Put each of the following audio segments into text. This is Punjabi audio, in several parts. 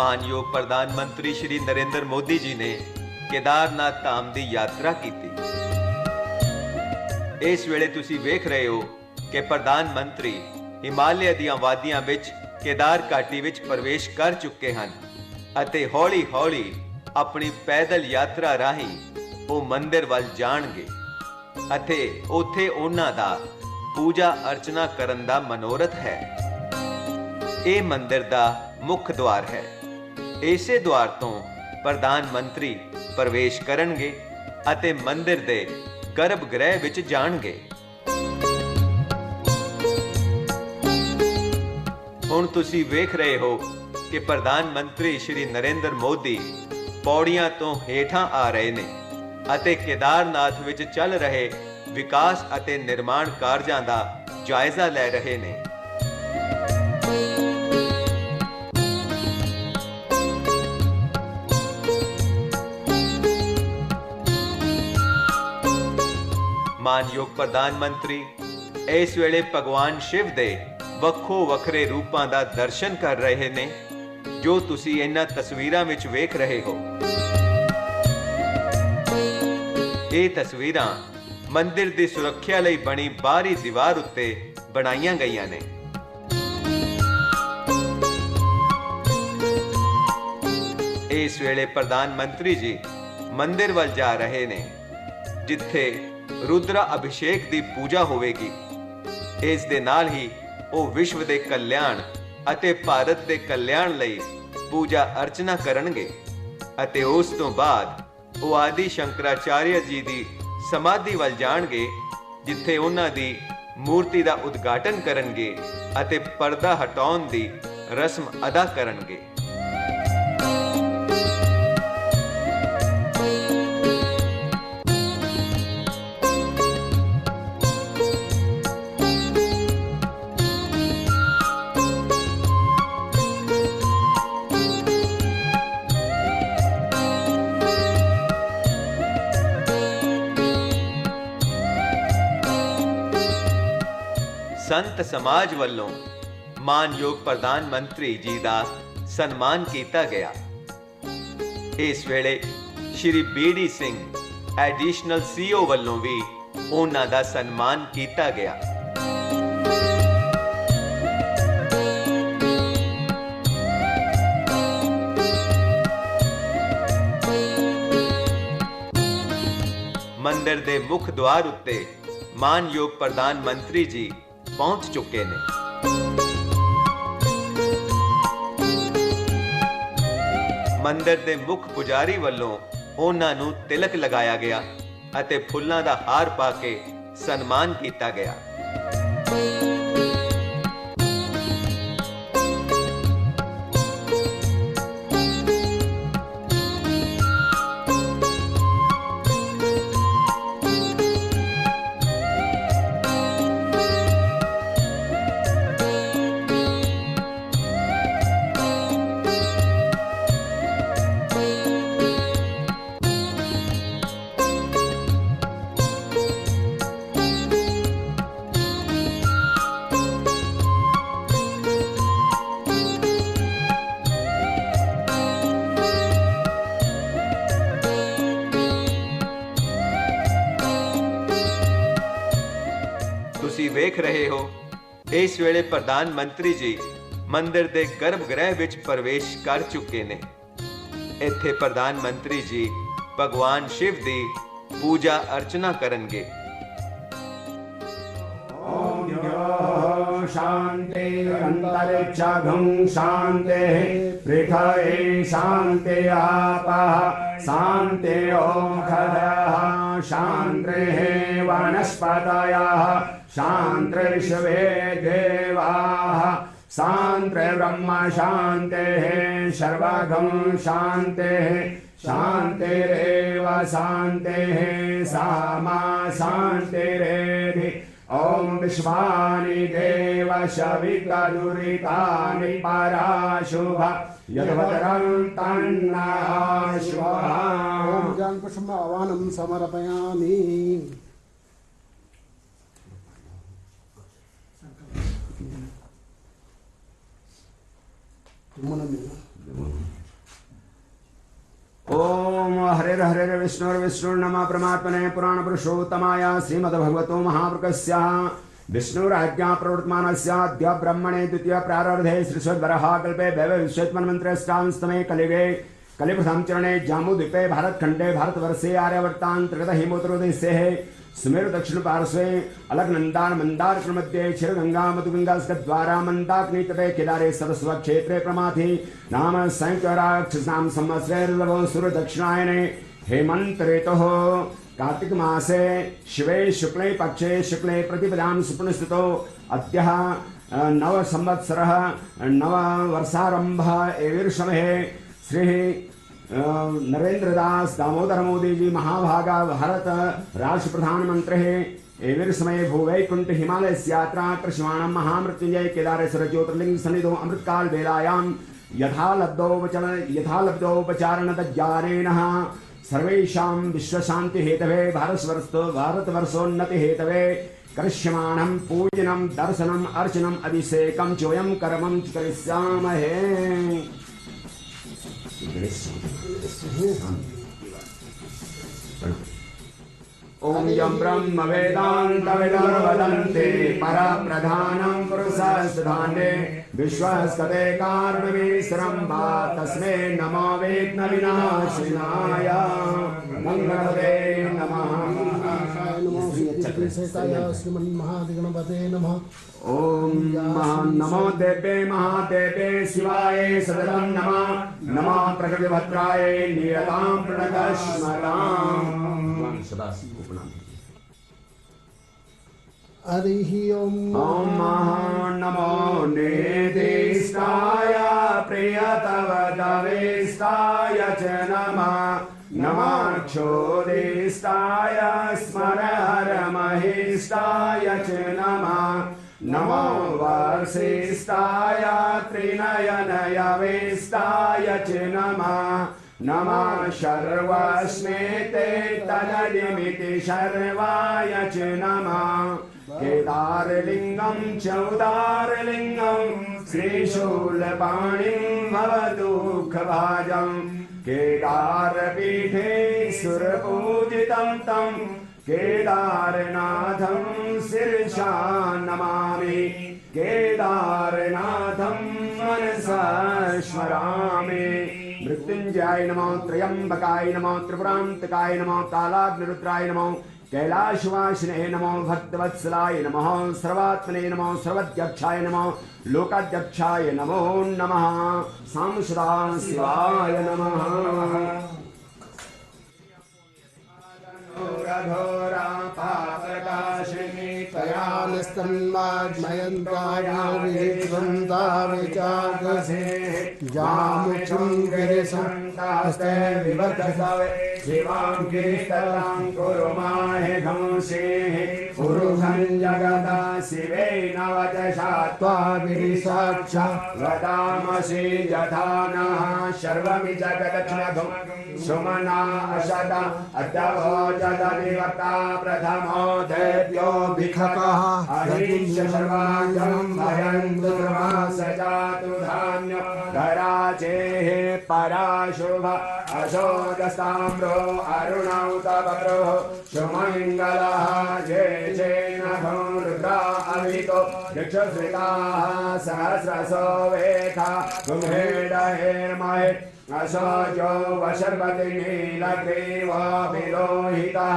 मानयोग प्रधानमंत्री श्री नरेंद्र मोदी जी ने केदारनाथ धाम की यात्रा की। इस वेले तुसी वेख रहे हो कि प्रधानमंत्री हिमालय दीआं वादियां विच केदार घाटी विच प्रवेश कर चुके हैं अते हौली हौली अपनी पैदल यात्रा राही वो मंदिर वल जाणगे अते उत्थे उन्हां दा पूजा अर्चना करन दा मनोरथ है। ये मंदिर दा मुख्य द्वार है। इसे द्वार तो प्रधानमंत्री प्रवेश करनगे अते मंदिर दे गर्भगृह विच जाणगे। हुण तुसी वेख रहे हो कि प्रधानमंत्री श्री नरेंद्र मोदी पौड़ियां तो हेठां आ रहे ने अते केदारनाथ विच चल रहे विकास अते निर्माण कार्यां दा जायजा ले रहे ने। मानयोग प्रधानमंत्री इस वेले भगवान शिव दे वक्खो वखरे रूपां दा दर्शन कर रहे ने जो तुसी इन्हां तस्वीरां विच वेख रहे हो। ये तस्वीरां मंदिर दी सुरक्षा लई बनी बाहरी दीवार उत्ते बनाईयां गईयां ने। इस वेले प्रधानमंत्री जी मंदिर वल जा रहे ने जिथे रुद्र अभिषेक दी पूजा होवेगी। इस दे नाल ही वो विश्व दे कल्याण अते भारत दे कल्याण लई पूजा अर्चना करनगे अते उस तो बाद वो आदि शंकराचार्य जी दी समाधि वल जाणगे जिथे उन्हां दी मूर्ति दा उद्घाटन करनगे अते पर्दा हटाउण दी रस्म अदा करनगे। संत समाज वालों मानयोग प्रधानमंत्री जी का सन्मान किया गया। इस वेले Shri BD Singh additional CO वालों भी उन्हां दा सन्मान किया गया। मंदिर दे मुख द्वार उत्ते मानयोग प्रधानमंत्री जी पहुंच चुके ने। मंदिर दे मुख पुजारी वालों उन्हां नूं तिलक लगाया गया अते फुल्लां दा हार पा के सन्मान किया गया। तुसी वेख रहे हो इस वेले प्रधानमंत्री जी मंदिर दे गर्भगृह विच प्रवेश कर चुके ने। इत्थे प्रधानमंत्री जी भगवान शिव दी पूजा अर्चना करनगे। शांति अंतरिक्षं शांति पृथ्वी शांति आपः शांति ओषधयः शांति वनस्पतयः शांतिर्विश्वे देवाः शांति ब्रह्म शांति सर्वगं शांति शांतिरेव शांति सामा शांतिरेधि। ओम विश्वानि देव सविता दुरितानि पराशुभ यद्वदरं तन्नः स्वाहा। ओम ज्ञान पुष्पम आवाहनं समर्पयामि। तुमने हरे हरे विष्णु नमः परमात्मने पुराण पुरुषोत्तमाय श्रीमद्भगवतो महापुरुषस्य विष्णुराज्ञा प्रवर्तमानस्य अद्य ब्रह्मणे द्वितीय प्रारब्धे श्रीश्वरवराह कल्पे वैभव विश्वेत्मन्मन्त्रष्टांस्तमे कलिगे कलिप्रथम चरणे जाम्बूद्वीपे भारतखंडे भारतवर्षे आर्यावर्तांतर्गत हिमोत्तरदेशे सुमेरु दक्षिण पार्श्वे अलकनंदान मंदार मध्ये क्षीरगंगा मधुगंगा द्वारा मंदाग्नि तटे केदारे सरस्वत क्षेत्रे प्रमाथि नाम संयुक्त नाम संवत्सरे सूर्य दक्षिणायने हेमंत ऋतुः कार्तिक मासे शिवे शुक्ले पक्षे शुक्ले प्रतिपदां सुपुनस्थितो अद्यः नव संवत्सरः नव वर्षारंभ एविर्षमहे श्री नरेंद्र दास दामोदर मोदी जी महाभागा भारत राष्ट्र प्रधानमंत्री एविर समय भूवैकुंठ हिमालय यात्रा कृष्णाणम महामृत्युंजय केदारेश्वर ज्योतिर्लिंग सन्निधो अमृतकाल वेलायां यथालब्धोपचारण ज्ञानेन सर्वेषां विश्वशांति हेतवे भारतवर्षोन्नति हेतवे करिष्यमाणं पूजनं दर्शनम् अर्चनम् अभिषेकं चोयं कर्मं करिष्यामहे। ओम यं ब्रह्म वेदांत वेदर्वदन्ते परप्रधानं पुरुषस्धाने विश्वस्कते कारणमीश्वरं वा तस्मै नमो वेद्न विनाशिनाय मंगलते नमः। श्रीमन्महाधिगणपते नमः। ओम नमो देवे महादेवे शिवाय सदनं नमः। नमो प्रकृतिभद्राय नियतां प्रणतस्मराम्। हरिः ओम नमो निर्दिष्टाय प्रियतवदवेष्टाय च नमः। नमोक्षोदिष्टाय स्मरहरमहिष्टाय च नमः। नमो वर्षिष्टाय त्रिनयनयवेष्टाय च नमः। नमः शर्वस्मेते तददिमिति शर्वाय च नमः। केदारलिंगं च उदारलिंगं श्रीशूलपाणिं भवदुःखभाजं केदारपीठे सुरपूजितं तं केदारनाथं शिरसा नमामि। केदारनाथं मनसा स्मरामि। मृत्युंजयाय नमो त्र्यंबकाय नमो त्रिपुरांतकाय नमो कालाग्निरुद्राय नमो कैलाशवासिने नमो भक्तवत्सलाय नमः। सर्वात्मने नमो सर्वध्यक्षाय नमो लोकाध्यक्षाय नमो नमः। सांसदा शिवाय नमः। घोरा पापकाशिनी त्वया निस्तन्माज्मयन्ताविचागसे जामुक्षं गिरिसन्तास्ते विवर्धसवे शिवां गिरिस्तरां कुरु माहि धंसेः पुरुषं जगदा शिवे नवदशा त्वा गिरिसाक्षा वदामसि यथा नः सर्वमि जगदक्षिणधुं सुमना अशता अद्यभोजदनिवर्ता प्रथमो देव्यो भिखकः अहिंस सर्वाजं भयन्तुर्मा सजातु धान्य धराचेः पराशुभ अशोकस्ताम्रो अरुणौतवप्रो सुमङ्गलः जे चेनभो रुद्रा अवितो यक्षश्रिताः सहस्रसो वेखा गुम्हेडहेर्महे असोजो वशर्वति नीलग्रीवो विलोहितः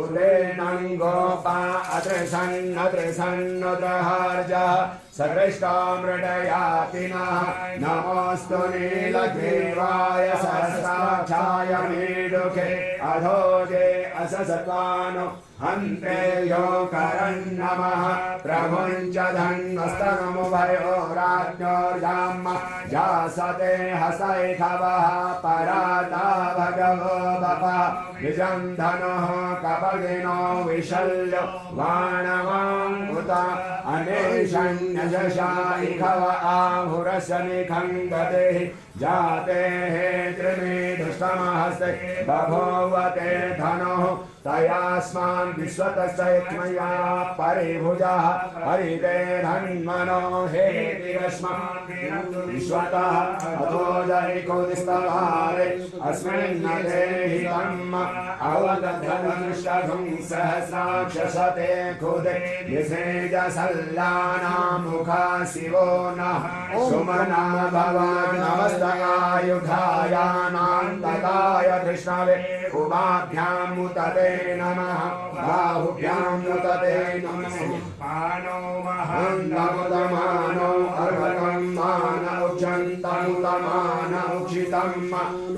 उदेनं गोपा अत्रसन्नत्रसन्नुतहर्जः सकृष्टो मृडयातिनः नमोऽस्तु नीलग्रीवाय सहस्राक्षाय मीडुखे अधोजे अससत्वानो हन्ते यो करन्नमः प्रभुञ्च धन्वस्तनमुभयो राज्ञोर्जाम जासते हसैखवः पराता भगवो बपः निजं धनुः कपगिनो विशल्यो वाणवाङ्कुत अनेशन्यशशाइखव आहुरशनिखङ्गतेः जातेः त्रिमेधुष्टमहस्ते बभूवते धनुः तयास्मान् विश्वतस्तैक्मया परिभुजः हरिते धन्मनो हेतिरस्मान् विश्वतः अथो जैकोदिस्तवारे तस्मिन्नदेहितम् अवदधनुष्टभं सहस्राक्षसते खुदे निषेजसल्लानां मुखा शिवो नः सुमना भव नमस्तकायुधायानान्तकाय कृष्णवे उभाभ्यां मुतते नमः बाहुभ्यां मुतते नमः पानो महन्दमुदमानो अर्भकं मानौक्षन्तमुदमानौक्षितं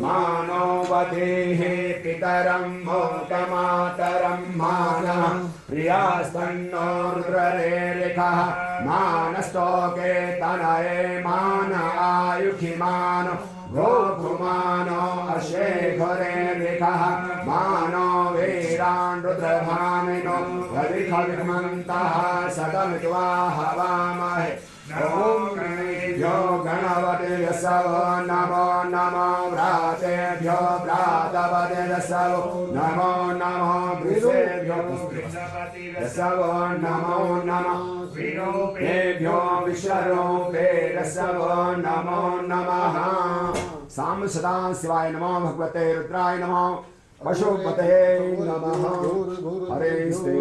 मानो वदेः पितरं मोतमातरं मानः प्रियास्तन्नो रुद्ररेरिखः मानस्तोके तनये मान आयुखिमानो गोकुमानो अशेखरेरिखः मानो वीरान् रुद्रभामिनो हरिखविमन्तः सदमित्वा हवामहे ॐ गणेभ्यो गणपतिर्यस्सवो नमो नमो व्रातेभ्यो व्रातपतिर्यस्सवो नमो नमो वृषेभ्यो वृषपतिर्यस्सवो नमो नमः विरूपेभ्यो विश्वरूपेर्यस्सवो नमो नमः साम सदा शिवाय नमो भगवते रुद्राय नमो पशुपते नमः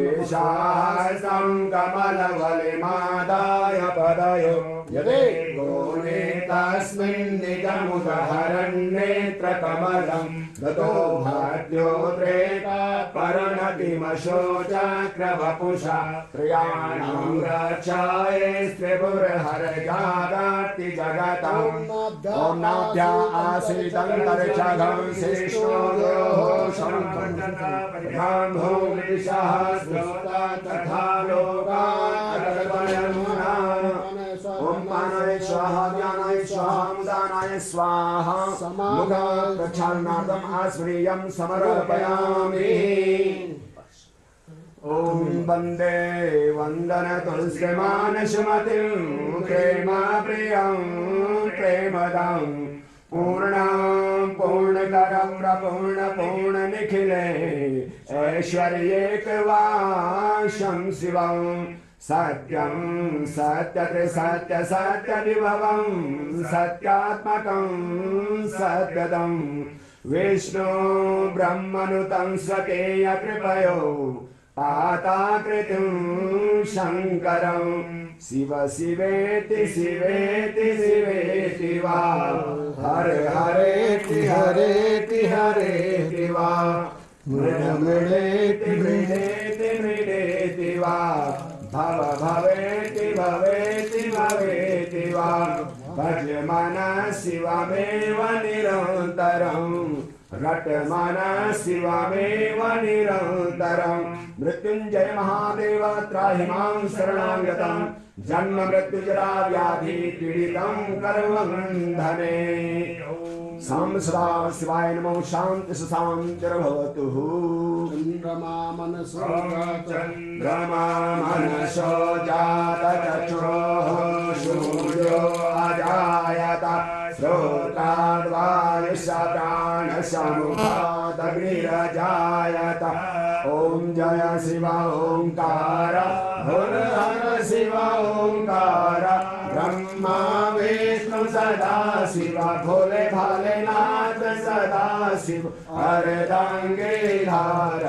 हरिस्तेषास्तं कमलवलिमादाय पदयो यदे गोने तस्मिन् निजमुदहरन्नेत्रकमलं ततो भाद्योद्रेका परिणतिमशोचक्रवपुषा त्रयाणां रक्षाय स्त्रिपुरहरजागाति जगतम् ॐ नाभ्या आश्रितं तर्क्षघं शिष्णोयोः शङ्खं भूमिशः स्रोता तथा लोकार्पणमुना ॐ पानाय स्वाहा ज्ञानाय स्वाहा मुदानाय स्वाहा मुखप्रक्षालनार्थम् आस्मरीयं समर्पयामि ॐ वन्दे वन्दनतुलसीमानसुमतिं प्रेमप्रियं प्रेमदां पूर्णं पूर्णकरं प्रपूर्णपूर्णनिखिले ऐश्वर्येकवाशं शिवं सत्यं सत्यत्रिसत्यसत्यविभवं सत्यात्मकं सत्यदं विष्णु ब्रह्मनुतं स्वकीय कृपयो पाताकृतिं शङ्करं शिव शिवेति शिवेति शिवेति वा हरे हरेति हरेति हरेति वा मृड मृडेति मृडेति मृडेति वा भव भवेति भवेति भवेति वा भजमनः शिवमेव निरन्तरम् रटमनः शिवमेव निरन्तरम् मृत्युञ्जय महादेव त्राहि मां शरणं गतं जन्म मृत्युजरा व्याधि पीडितं कर्मबन्धने साम सदा शिवाय नमो शान्ति सुशान्तिर्भवतु चन्द्रमा मनसो जातचक्षुरोः सूर्यो अजायत श्रोत्राद्वायुषप्राणसमुखादग्निरजायत ॐ जय शिव ओंकार हर हर शिव ओंकार ब्रह्मा विष्णु सदा शिव भोले भालेनाथ सदा शिव हरदंगिधार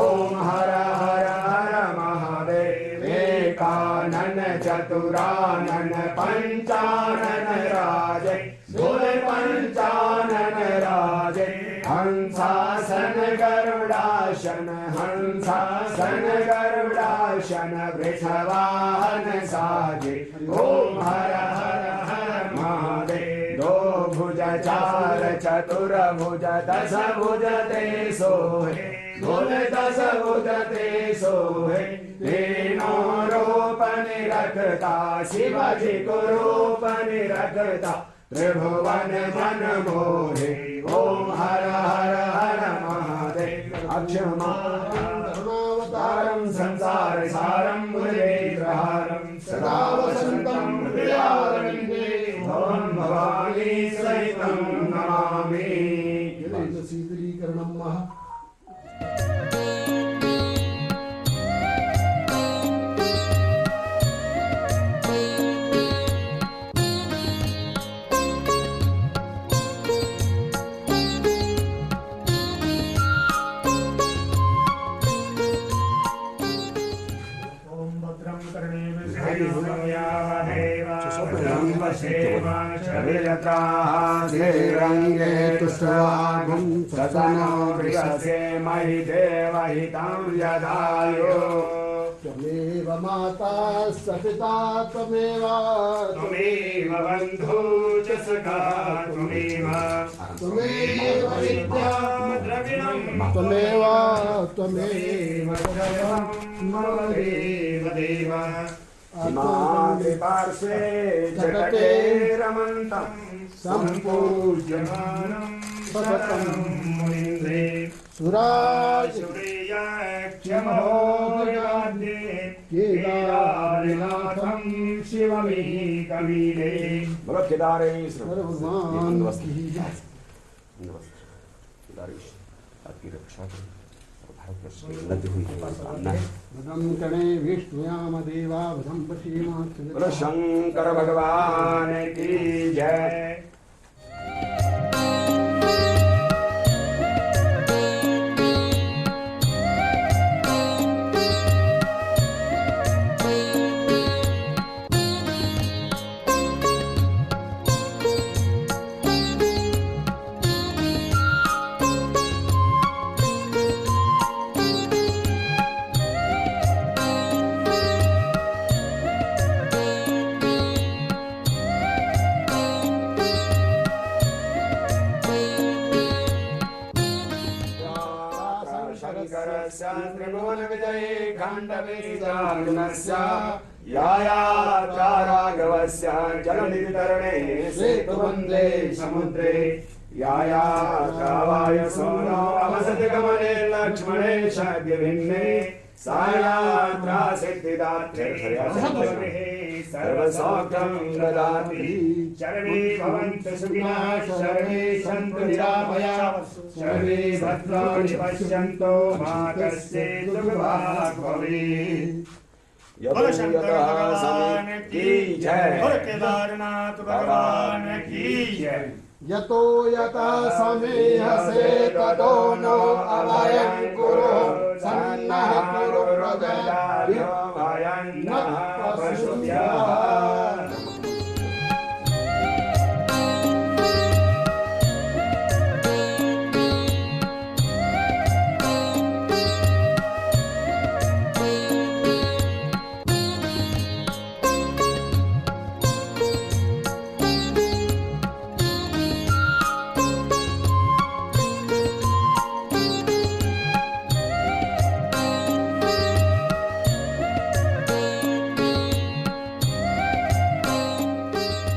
ओम हर हर हर महादेव एकानन चतुरानन पंचानन राजे भोले पंचानन राजे हंसासन गरुडासन हंसासन गरुडासन वृषवाहन साजे ओम हर हर हर महादेव दो भुज चार चतुर भुज दश भुज ते सोहे भोले दश भुज ते सोहे तीनों रूप निरखता शिवाजी को रूप निरखता त्रिभुवन मन मोहे ओम हर हर हर महादेव अक्षमावतारं संसार सारं मुरलीधरहारं सदा वसन्तं हृदयारविन्दे भवं भवानी सहितं नमामि शीतलीकरणं महा श्रीरङ्गे तुष्टवागं सदनो विशसे महि देवहितं यदायु त्वमेव माता स पिता त्वमेव बन्धु च सखा त्वमेव विद्या त्वमेव मम देव इमानि पार्श्वे जगते रमन्तं सम्पूज्यमानं सततं मुनीन्द्रे सुराज सूर्याख्यमहोदयाद्ये केदारनाथं शिवमेकवीरे बोलो केदारेश्वर भगवान की जय। केदारेश आपकी रक्षा करें और भारतवर्ष की उन्नति हुई है कामना है। भदं गणे विष्णुयाम देवा भदं पश्येम बोलो शंकर भगवान की जय। त्रिभुवनविजये खण्डवीर्यार्जुनस्य यायाचाराघवस्य जलनिधितरणे सेतुबन्धे समुद्रे यायाचावायसोनो अवसतिगमने लक्ष्मणे शाद्यभिन्ने सायात्रा सिद्धिदात्रे सर्वसौख्यं ददाति सर्वे भवन्तु सुखिनः सर्वे सन्तु निरामयाः सर्वे भद्राणि पश्यन्तु मा कश्चित् दुःखभाग् भवेत्। बोलो शंकर भगवान की जय। बोलो केदारनाथ भगवान की जय। यतो यथा समेहसे ततो नो अभयं कुरु सन्नः कुरु प्रजयाभ्यो भयन्नः पशुभ्यः।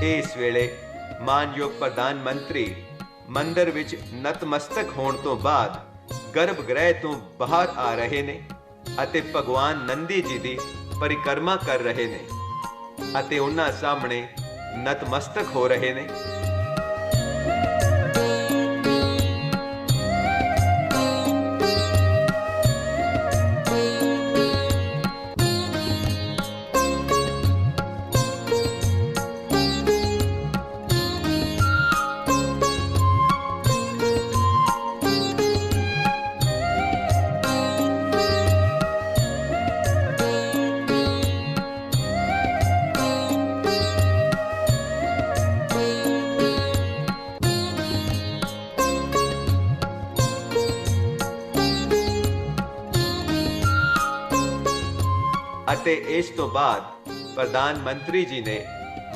ਇਸ ਵੇਲੇ ਮਾਨਯੋਗ ਪ੍ਰਧਾਨ ਮੰਤਰੀ ਮੰਦਰ ਵਿੱਚ ਨਤਮਸਤਕ ਹੋਣ ਤੋਂ ਬਾਅਦ ਗਰਭ ਗ੍ਰਹਿ ਤੋਂ ਬਾਹਰ ਆ ਰਹੇ ਨੇ ਅਤੇ ਭਗਵਾਨ ਨੰਦੀ ਜੀ ਦੀ ਪਰਿਕਰਮਾ ਕਰ ਰਹੇ ਨੇ ਅਤੇ ਉਹਨਾਂ ਸਾਹਮਣੇ ਨਤਮਸਤਕ ਹੋ ਰਹੇ ਨੇ। ਅਤੇ ਇਸ ਤੋਂ ਬਾਅਦ ਪ੍ਰਧਾਨ ਮੰਤਰੀ ਜੀ ਨੇ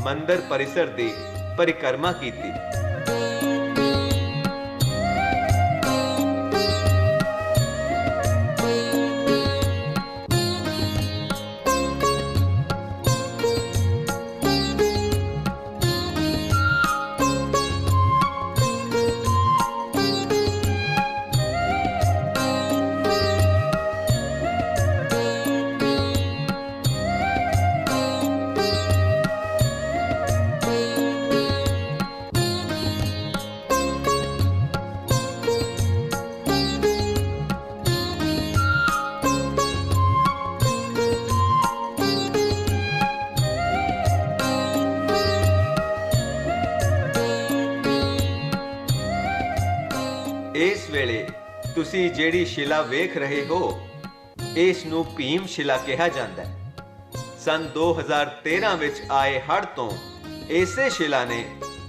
ਮੰਦਰ ਪਰਿਸਰ ਦੀ ਪਰਿਕਰਮਾ ਕੀਤੀ। ਇਸ ਵੇਲੇ ਤੁਸੀਂ ਜਿਹੜੀ ਸ਼ਿਲਾ ਵੇਖ ਰਹੇ ਹੋ ਇਸ ਨੂੰ ਭੀਮ ਸ਼ਿਲਾ ਕਿਹਾ ਜਾਂਦਾ ਹੈ। ਸਨ 2013 ਵਿੱਚ ਆਏ ਹੜ੍ਹ ਤੋਂ ਇਸੇ ਸ਼ਿਲਾ ਨੇ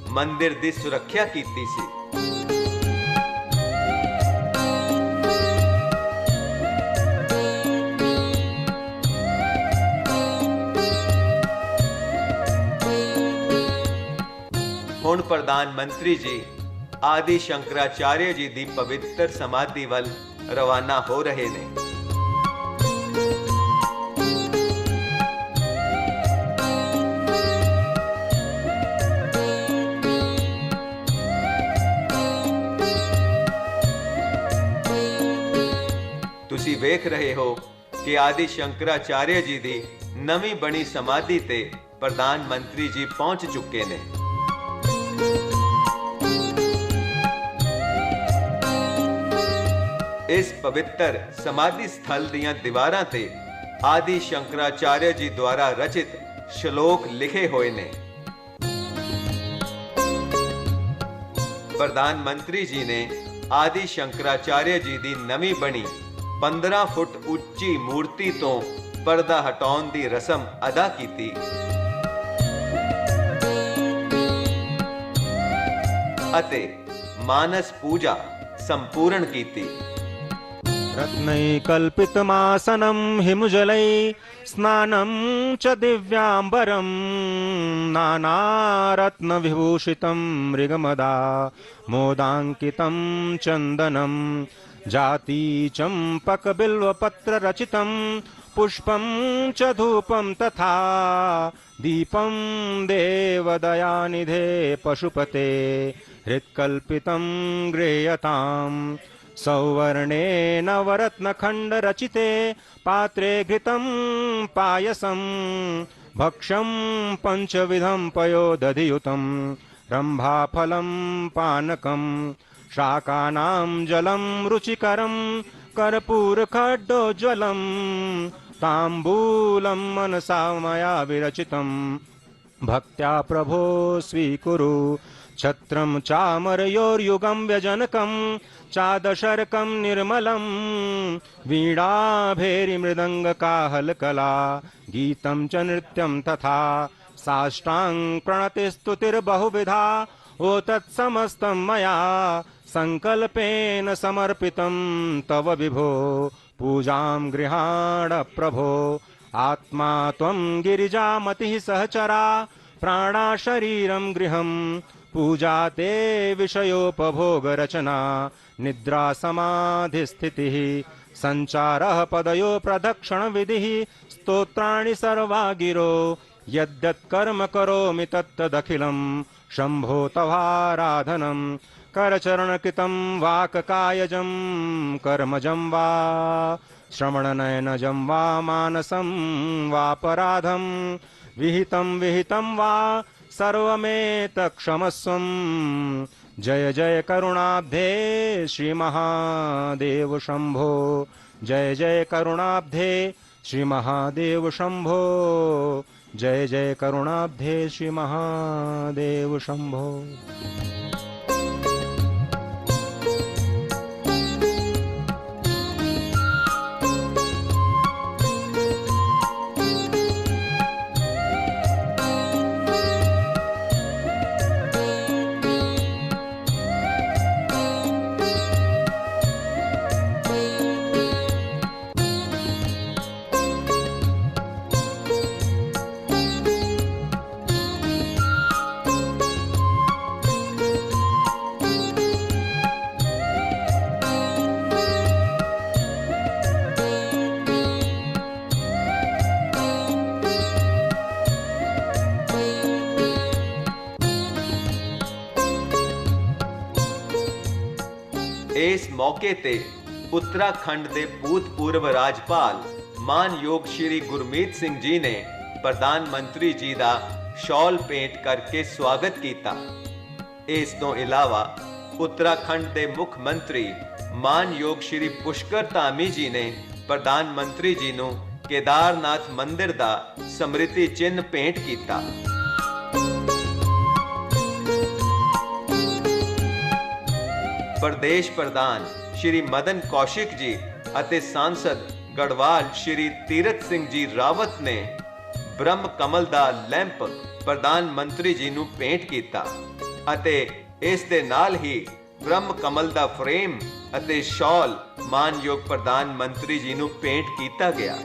ਮੰਦਿਰ ਦੀ ਸੁਰੱਖਿਆ ਕੀਤੀ ਸੀ। ਹੁਣ ਪ੍ਰਧਾਨ ਮੰਤਰੀ ਜੀ ਆਦਿ ਸ਼ੰਕਰਾਚਾर्य ਜੀ ਦੀ ਪਵਿੱਤਰ ਸਮਾਧੀ ਵੱਲ ਰਵਾਨਾ ਹੋ ਰਹੇ ਨੇ। ਤੁਸੀਂ ਵੇਖ ਰਹੇ ਹੋ ਕਿ ਆਦਿ ਸ਼ੰਕਰਾਚਾर्य ਜੀ ਦੀ ਨਵੀਂ ਬਣੀ ਸਮਾਧੀ ਤੇ ਪ੍ਰਧਾਨ ਮੰਤਰੀ ਜੀ ਪਹੁੰਚ ਚੁੱਕੇ ਨੇ। ਇਸ ਪਵਿੱਤਰ ਸਮਾਧੀ ਸਥਲ ਦੀਆਂ ਦੀਵਾਰਾਂ ਤੇ ਆਦਿ ਸ਼ੰਕਰਾਚਾर्य ਜੀ ਦੁਆਰਾ ਰਚਿਤ ਸ਼ਲੋਕ ਲਿਖੇ ਹੋਏ ਨੇ। ਪ੍ਰਧਾਨ ਮੰਤਰੀ ਜੀ ਨੇ ਆਦਿ ਸ਼ੰਕਰਾਚਾर्य ਜੀ ਦੀ ਨਵੀਂ ਬਣੀ 15 ਫੁੱਟ ਉੱਚੀ ਮੂਰਤੀ ਤੋਂ ਪਰਦਾ ਹਟਾਉਣ ਦੀ ਰਸਮ ਅਦਾ ਕੀਤੀ ਅਤੇ ਮਾਨਸ ਪੂਜਾ ਸੰਪੂਰਨ ਕੀਤੀ। रत्नैकल्पितमासनं हिमजलै स्नानं च दिव्याम्बरं नानारत्नविभूषितं मृगमदा मोदाङ्कितं चन्दनं जातिचम्पकबिल्वपत्ररचितं पुष्पं च धूपं तथा दीपं देवदयानिधे पशुपते हृत्कल्पितं गृह्यताम्। सौवर्णेन नवरत्नखण्डरचिते पात्रे घृतं पायसं भक्ष्यं पञ्चविधं पयोदधियुतं रम्भाफलं पानकं शाकानां जलं रुचिकरं कर्पूरखड्डोज्ज्वलं ताम्बूलं मनसा मया विरचितं भक्त्या प्रभो स्वीकुरु। छत्रं चामरयोर्युगं व्यजनकं चादशर्कं निर्मलं वीणाभेरिमृदङ्गकाहलकला गीतं च नृत्यं तथा साष्टाङ्ग प्रणतिस्तुतिर्बहुविधा ओ तत्समस्तं मया सङ्कल्पेन समर्पितं तव विभो पूजां गृहाण प्रभो। आत्मा त्वं गिरिजामतिः सहचरा प्राणा शरीरं गृहं पूजा ते विषयोपभोगरचना निद्रा समाधिस्थितिः संचारः पदयो प्रदक्षिणविधिः स्तोत्राणि सर्वा गिरो यद्यत् कर्म करोमि तत्तदखिलं शम्भो तवाराधनं। करचरणकृतं वाक्कायजं कर्मजं वा श्रवणनयनजं वा मानसं वापराधं विहितं वा सर्वमेतत्क्षमस्वं। जय जय करुणाब्धे श्री महादेव शंभो जय जय करुणाब्धे श्री महादेव शंभो जय जय करुणाब्धे श्री महादेव शंभो। ਇਸ ਮੌਕੇ ਤੇ ਉੱਤਰਾਖੰਡ ਦੇ ਭੂਤਪੂਰਵ ਰਾਜਪਾਲ ਮਾਨਯੋਗ ਸ਼੍ਰੀ ਗੁਰਮੀਤ ਸਿੰਘ ਜੀ ਨੇ ਪ੍ਰਧਾਨ ਮੰਤਰੀ ਜੀ ਦਾ ਸ਼ਾਲ ਭੇਂਟ ਕਰਕੇ ਸਵਾਗਤ ਕੀਤਾ। ਇਸ ਤੋਂ ਇਲਾਵਾ ਉੱਤਰਾਖੰਡ ਦੇ ਮੁੱਖ ਮੰਤਰੀ ਮਾਨਯੋਗ ਸ਼੍ਰੀ ਪੁਸ਼ਕਰ ਧਾਮੀ ਜੀ ਨੇ ਪ੍ਰਧਾਨ ਮੰਤਰੀ ਜੀ ਨੂੰ ਕੇਦਾਰਨਾਥ ਮੰਦਿਰ ਦਾ ਸਮ੍ਰਿਤੀ ਚਿੰਨ੍ਹ ਭੇਂਟ ਕੀਤਾ। प्रदेश प्रधान श्री मदन कौशिक जी ਅਤੇ सांसद गढ़वाल श्री तीरथ सिंह जी रावत ने ਬ੍ਰਹਮ ਕਮਲ ਦਾ ਲੈਂਪ ਪ੍ਰਧਾਨ ਮੰਤਰੀ ਜੀ ਨੂੰ ਭੇਂਟ ਕੀਤਾ ਅਤੇ ਇਸ ਦੇ ਨਾਲ ਹੀ ਬ੍ਰਹਮ ਕਮਲ ਦਾ ਫਰੇਮ ਅਤੇ ਸ਼ਾਲ ਮਾਨਯੋਗ ਪ੍ਰਧਾਨ ਮੰਤਰੀ ਜੀ ਨੂੰ ਭੇਂਟ ਕੀਤਾ ਗਿਆ।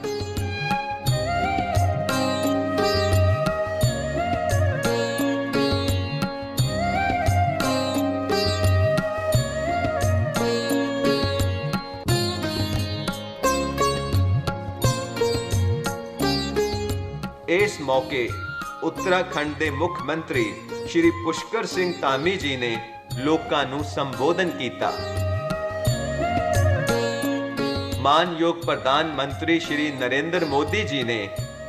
ਇਸ ਮੌਕੇ ਉੱਤਰਾਖੰਡ ਦੇ ਮੁੱਖ ਮੰਤਰੀ ਸ਼੍ਰੀ ਪੁਸ਼ਕਰ ਸਿੰਘ ਧਾਮੀ ਜੀ ਨੇ ਲੋਕਾਂ ਨੂੰ ਸੰਬੋਧਨ ਕੀਤਾ। ਮਾਨਯੋਗ ਪ੍ਰਧਾਨ ਮੰਤਰੀ ਸ਼੍ਰੀ ਨਰਿੰਦਰ ਮੋਦੀ ਜੀ ਨੇ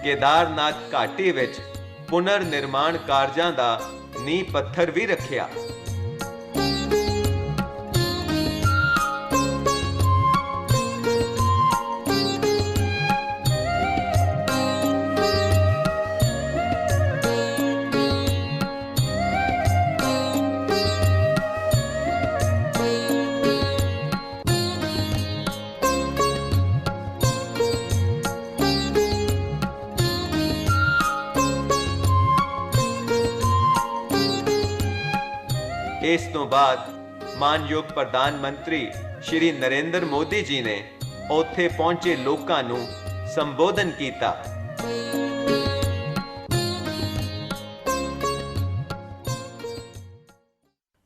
ਕੇਦਾਰਨਾਥ ਘਾਟੀ ਵਿੱਚ ਪੁਨਰ ਨਿਰਮਾਣ ਕਾਰਜਾਂ ਦਾ ਨੀਂਹ ਪੱਥਰ ਵੀ ਰੱਖਿਆ। ਇਸ ਤੋਂ ਬਾਅਦ ਮਾਨਯੋਗ ਪ੍ਰਧਾਨ ਮੰਤਰੀ ਸ਼੍ਰੀ ਨਰਿੰਦਰ ਮੋਦੀ ਜੀ ਨੇ ਉੱਥੇ ਪਹੁੰਚੇ ਲੋਕਾਂ ਨੂੰ ਸੰਬੋਧਨ ਕੀਤਾ।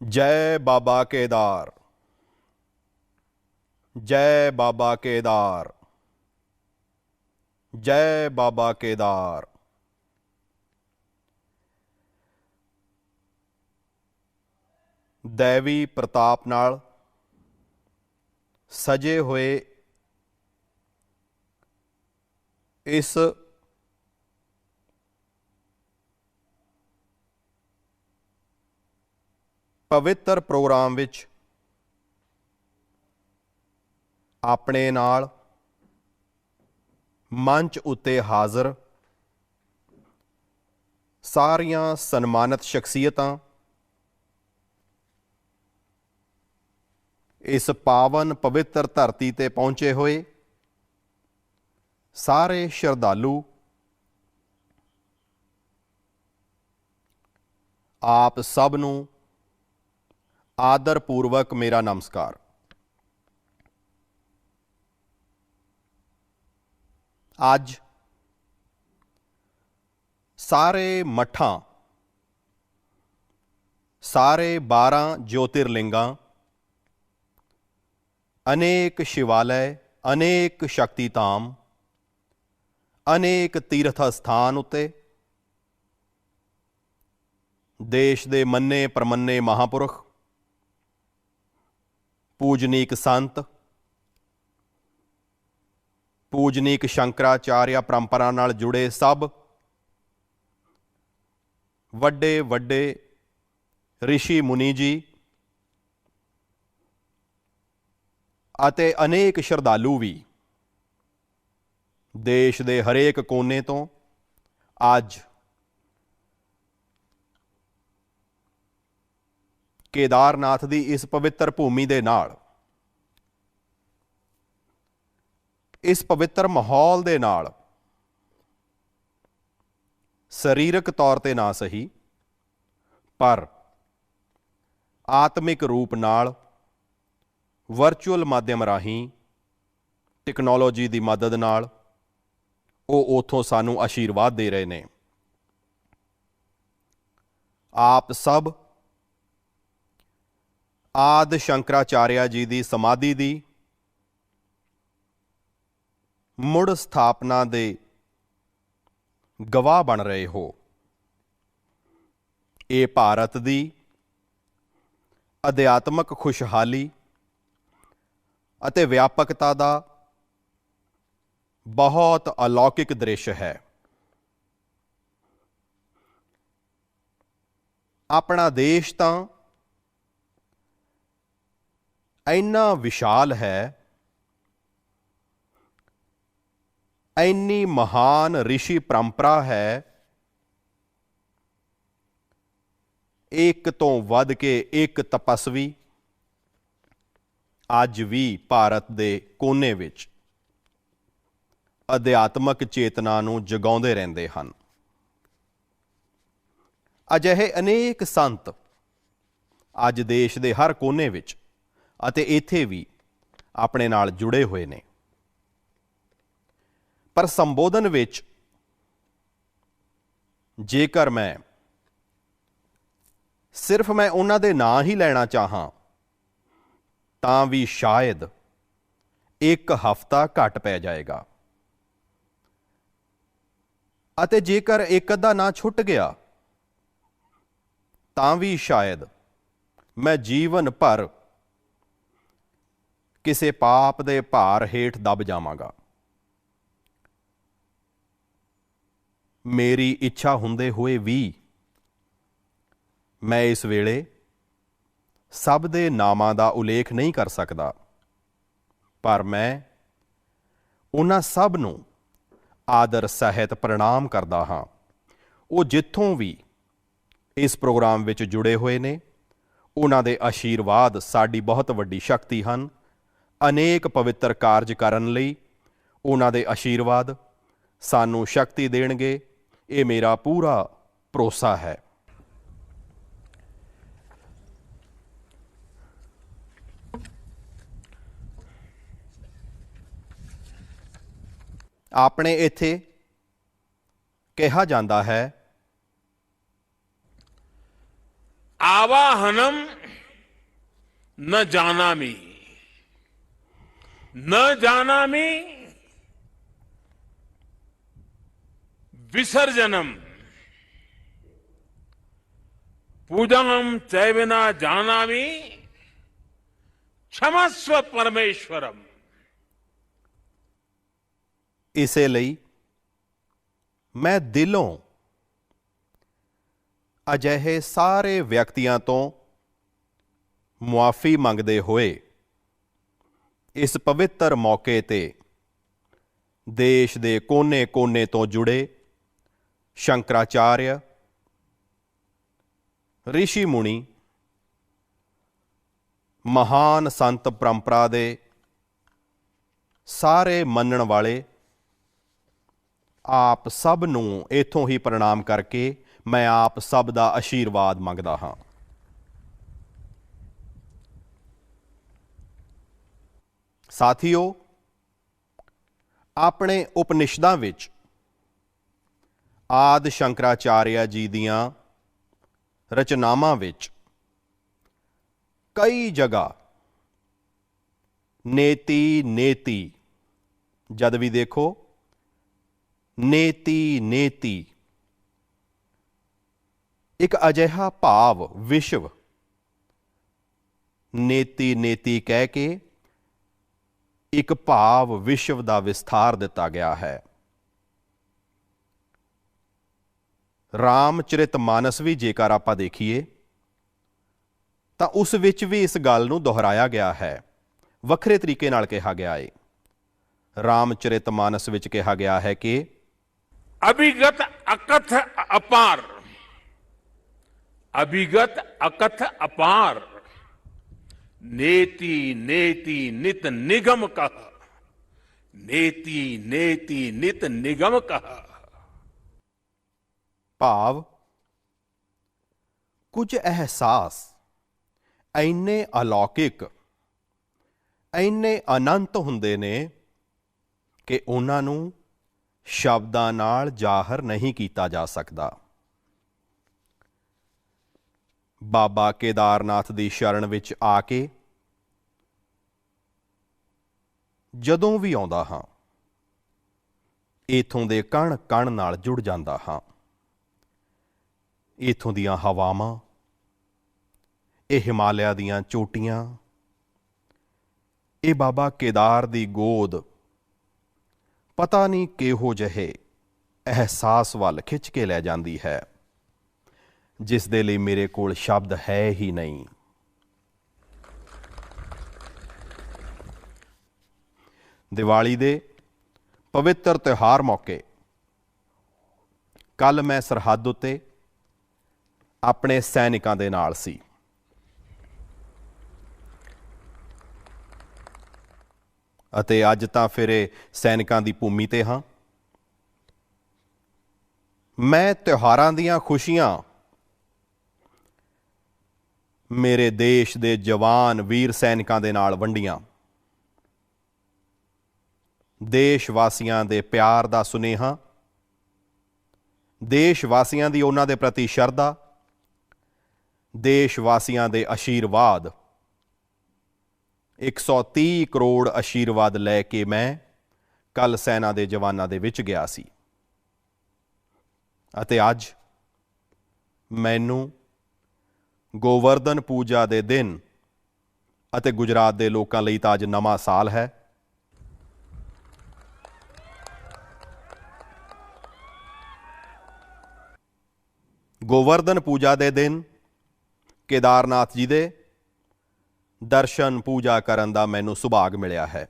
जय बाबा केदार, जय बाबा केदार, जय बाबा केदार। दैवी प्रताप नाल सजे हुए इस पवित्र प्रोग्राम विच अपने नाल मंच उत्ते हाज़र सारियां सन्मानित शख्सियतां इस पावन पवित्र धरती ते पहुंचे हुए सारे श्रद्धालु आप सब नूं आदर पूर्वक मेरा नमस्कार। आज सारे मठां सारे 12 ज्योतिर्लिंगां अनेक शिवालय अनेक शक्तिधाम अनेक तीर्थ स्थान उत्ते देश दे मन्ने प्रमन्ने महापुरख पूजनीक संत पूजनीक शंकराचार्य परंपरा नाल जुड़े सब वड्डे वड्डे ऋषि मुनि जी अते अनेक श्रद्धालु भी देश दे हरेक कोने तो अज केदारनाथ दी इस पवित्र भूमि दे नाल इस पवित्र माहौल दे नाल सरीरक तौर ते ना सही पर आत्मिक रूप नाल वर्चुअल माध्यम राही टैक्नोलॉजी दी मदद नाल ਉਹ ਉਥੋਂ ਸਾਨੂੰ आशीर्वाद दे रहे ने। आप सब आदि शंकराचार्य जी की समाधि की मुड़ स्थापना दे गवाह बन रहे हो। ये भारत की अध्यात्मक खुशहाली अते व्यापकता का बहुत अलौकिक दृश्य है। अपना देश तो इन्ना विशाल है, इन्नी महान ऋषि परंपरा है, एक तो वध के एक तपस्वी अज भी भारत दे कोने विच अध्यात्मक चेतना नूं जगाउंदे रहिंदे हन। ਅਜਿਹੇ ਅਨੇਕ ਸੰਤ ਅੱਜ ਦੇਸ਼ ਦੇ ਹਰ ਕੋਨੇ ਵਿੱਚ ਅਤੇ ਇੱਥੇ ਵੀ ਆਪਣੇ ਨਾਲ ਜੁੜੇ ਹੋਏ ਨੇ। ਪਰ ਸੰਬੋਧਨ ਵਿੱਚ ਜੇਕਰ ਮੈਂ ਸਿਰਫ ਉਹਨਾਂ ਦੇ ਨਾਂ ਹੀ ਲੈਣਾ ਚਾਹਾਂ ਤਾਂ ਵੀ ਸ਼ਾਇਦ ਇੱਕ ਹਫ਼ਤਾ ਘੱਟ ਪੈ ਜਾਏਗਾ, ਅਤੇ ਜੇਕਰ ਇੱਕ ਅੱਧਾ ਨਾਂ ਛੁੱਟ ਗਿਆ ਤਾਂ ਵੀ ਸ਼ਾਇਦ ਮੈਂ ਜੀਵਨ ਭਰ ਕਿਸੇ ਪਾਪ ਦੇ ਭਾਰ ਹੇਠ ਦਬ ਜਾਵਾਂਗਾ। ਮੇਰੀ ਇੱਛਾ ਹੁੰਦੇ ਹੋਏ ਵੀ ਮੈਂ ਇਸ ਵੇਲੇ ਸਭ ਦੇ ਨਾਮਾਂ ਦਾ ਉਲੇਖ ਨਹੀਂ ਕਰ ਸਕਦਾ, ਪਰ ਮੈਂ ਉਹਨਾਂ ਸਭ ਨੂੰ ਆਦਰ ਸਹਿਤ ਪ੍ਰਣਾਮ ਕਰਦਾ ਹਾਂ। ਉਹ ਜਿੱਥੋਂ ਵੀ ਇਸ ਪ੍ਰੋਗਰਾਮ ਵਿੱਚ ਜੁੜੇ ਹੋਏ ਨੇ, ਉਹਨਾਂ ਦੇ ਆਸ਼ੀਰਵਾਦ ਸਾਡੀ ਬਹੁਤ ਵੱਡੀ ਸ਼ਕਤੀ ਹਨ। ਅਨੇਕ ਪਵਿੱਤਰ ਕਾਰਜ ਕਰਨ ਲਈ ਉਹਨਾਂ ਦੇ ਆਸ਼ੀਰਵਾਦ ਸਾਨੂੰ ਸ਼ਕਤੀ ਦੇਣਗੇ, ਇਹ ਮੇਰਾ ਪੂਰਾ ਭਰੋਸਾ ਹੈ। ਆਪਣੇ ਇੱਥੇ ਕਿਹਾ ਜਾਂਦਾ ਹੈ, आवाहनम न जानामि न जानामि विसर्जनम पूजनम चैवना जानामि क्षमस्व परमेश्वरम। ਇਸੇ ਲਈ ਮੈਂ ਦਿਲੋਂ ਅਜਿਹੇ ਸਾਰੇ ਵਿਅਕਤੀਆਂ ਤੋਂ ਮੁਆਫੀ ਮੰਗਦੇ ਹੋਏ ਇਸ ਪਵਿੱਤਰ ਮੌਕੇ ਤੇ ਦੇਸ਼ ਦੇ ਕੋਨੇ-ਕੋਨੇ ਤੋਂ ਜੁੜੇ ਸ਼ੰਕਰਾਚਾਰਿਆ, ਰਿਸ਼ੀ ਮੁਨੀ, ਮਹਾਨ ਸੰਤ ਪਰੰਪਰਾ ਦੇ ਸਾਰੇ ਮੰਨਣ ਵਾਲੇ ਆਪ ਸਭ ਨੂੰ ਇੱਥੋਂ ਹੀ ਪ੍ਰਣਾਮ ਕਰਕੇ ਮੈਂ ਆਪ ਸਭ ਦਾ ਆਸ਼ੀਰਵਾਦ ਮੰਗਦਾ ਹਾਂ। ਸਾਥੀਓ, ਆਪਣੇ ਉਪਨਿਸ਼ਦਾਂ ਵਿੱਚ ਆਦਿ ਸ਼ੰਕਰਾਚਾਰਿਆ ਜੀ ਦੀਆਂ ਰਚਨਾਵਾਂ ਵਿੱਚ ਕਈ ਜਗ੍ਹਾ ਨੇਤੀ ਨੇਤੀ, ਜਦ ਵੀ ਦੇਖੋ ਨੇਤੀ ਨੇਤੀ, ਇੱਕ ਅਜਿਹਾ ਭਾਵ ਵਿਸ਼ਵ ਨੇਤੀ ਨੇਤੀ ਕਹਿ ਕੇ ਇੱਕ ਭਾਵ ਵਿਸ਼ਵ ਦਾ ਵਿਸਥਾਰ ਦਿੱਤਾ ਗਿਆ ਹੈ। ਰਾਮਚਰਿਤ ਮਾਨਸ ਵੀ ਜੇਕਰ ਆਪਾਂ ਦੇਖੀਏ ਤਾਂ ਉਸ ਵਿੱਚ ਵੀ ਇਸ ਗੱਲ ਨੂੰ ਦੁਹਰਾਇਆ ਗਿਆ ਹੈ, ਵੱਖਰੇ ਤਰੀਕੇ ਨਾਲ ਕਿਹਾ ਗਿਆ ਹੈ। ਰਾਮਚਰਿਤ ਮਾਨਸ ਵਿੱਚ ਕਿਹਾ ਗਿਆ ਹੈ ਕਿ अभिगत अकथ अपार, अभिगत अकथ अपार, नेति नेति नित निगम कह, नेति नेति नित निगम कह। ਭਾਵ ਕੁਝ ਅਹਿਸਾਸ ਇੰਨੇ ਅਲੌਕਿਕ, ਇੰਨੇ ਅਨੰਤ ਹੁੰਦੇ ਨੇ ਕਿ ਉਹਨਾਂ ਨੂੰ ਸ਼ਬਦਾਂ ਨਾਲ ਜ਼ਾਹਰ ਨਹੀਂ ਕੀਤਾ ਜਾ ਸਕਦਾ। ਬਾਬਾ ਕੇਦਾਰਨਾਥ ਦੀ ਸ਼ਰਨ ਵਿੱਚ ਆ ਕੇ ਜਦੋਂ ਵੀ ਆਉਂਦਾ ਹਾਂ, ਇੱਥੋਂ ਦੇ ਕਣ ਕਣ ਨਾਲ ਜੁੜ ਜਾਂਦਾ ਹਾਂ। ਇੱਥੋਂ ਦੀਆਂ ਹਵਾਵਾਂ, ਇਹ ਹਿਮਾਲਿਆ ਦੀਆਂ ਚੋਟੀਆਂ, ਇਹ ਬਾਬਾ ਕੇਦਾਰ ਦੀ ਗੋਦ ਪਤਾ ਨਹੀਂ ਕਿਹੋ ਜਿਹੇ ਅਹਿਸਾਸ ਵੱਲ ਖਿੱਚ ਕੇ ਲੈ ਜਾਂਦੀ ਹੈ, ਜਿਸ ਦੇ ਲਈ ਮੇਰੇ ਕੋਲ ਸ਼ਬਦ ਹੈ ਹੀ ਨਹੀਂ। ਦੀਵਾਲੀ ਦੇ ਪਵਿੱਤਰ ਤਿਉਹਾਰ ਮੌਕੇ ਕੱਲ੍ਹ ਮੈਂ ਸਰਹੱਦ ਉੱਤੇ ਆਪਣੇ ਸੈਨਿਕਾਂ ਦੇ ਨਾਲ ਸੀ। ਅਤੇ ਅੱਜ ਤਾਂ ਫਿਰ ਇਹ ਸੈਨਿਕਾਂ ਦੀ ਭੂਮੀ ਤੇ ਹਾਂ। ਮੈਂ ਤਿਉਹਾਰਾਂ ਦੀਆਂ ਖੁਸ਼ੀਆਂ ਮੇਰੇ ਦੇਸ਼ ਦੇ ਜਵਾਨ ਵੀਰ ਸੈਨਿਕਾਂ ਦੇ ਨਾਲ ਵੰਡੀਆਂ। ਦੇਸ਼ ਵਾਸੀਆਂ ਦੇ ਪਿਆਰ ਦਾ ਸੁਨੇਹਾ, ਦੇਸ਼ ਵਾਸੀਆਂ ਦੀ ਉਹਨਾਂ ਦੇ ਪ੍ਰਤੀ ਸ਼ਰਧਾ, ਦੇਸ਼ ਵਾਸੀਆਂ ਦੇ ਆਸ਼ੀਰਵਾਦ, 130 ਕਰੋੜ ਆਸ਼ੀਰਵਾਦ ਲੈ ਕੇ ਮੈਂ ਕੱਲ੍ਹ ਸੈਨਾ ਦੇ ਜਵਾਨਾਂ ਦੇ ਵਿੱਚ ਗਿਆ ਸੀ। ਅਤੇ ਅੱਜ ਮੈਨੂੰ ਗੋਵਰਧਨ ਪੂਜਾ ਦੇ ਦਿਨ ਅਤੇ ਗੁਜਰਾਤ ਦੇ ਲੋਕਾਂ ਲਈ ਤਾਂ ਅੱਜ ਨਵਾਂ ਸਾਲ ਹੈ। ਗੋਵਰਧਨ ਪੂਜਾ ਦੇ ਦਿਨ ਕੇਦਾਰਨਾਥ ਜੀ ਦੇ ਦਰਸ਼ਨ ਪੂਜਾ ਕਰਨ ਦਾ ਮੈਨੂੰ ਸੁਭਾਗ ਮਿਲਿਆ ਹੈ।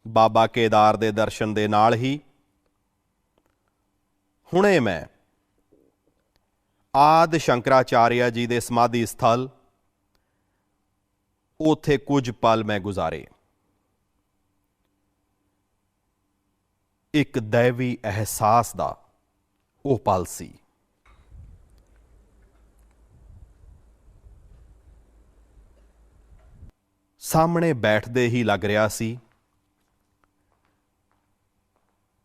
ਬਾਬਾ ਕੇਦਾਰ ਦੇ ਦਰਸ਼ਨ ਦੇ ਨਾਲ ਹੀ ਹੁਣੇ ਮੈਂ ਆਦਿ ਸ਼ੰਕਰਾਚਾਰਿਆ ਜੀ ਦੇ ਸਮਾਧੀ ਸਥਲ ਉੱਥੇ ਕੁਝ ਪਲ ਮੈਂ ਗੁਜ਼ਾਰੇ। ਇੱਕ ਦੈਵੀ ਅਹਿਸਾਸ ਦਾ ਉਹ ਪਲ ਸੀ। ਸਾਹਮਣੇ ਬੈਠਦੇ ਹੀ ਲੱਗ ਰਿਹਾ ਸੀ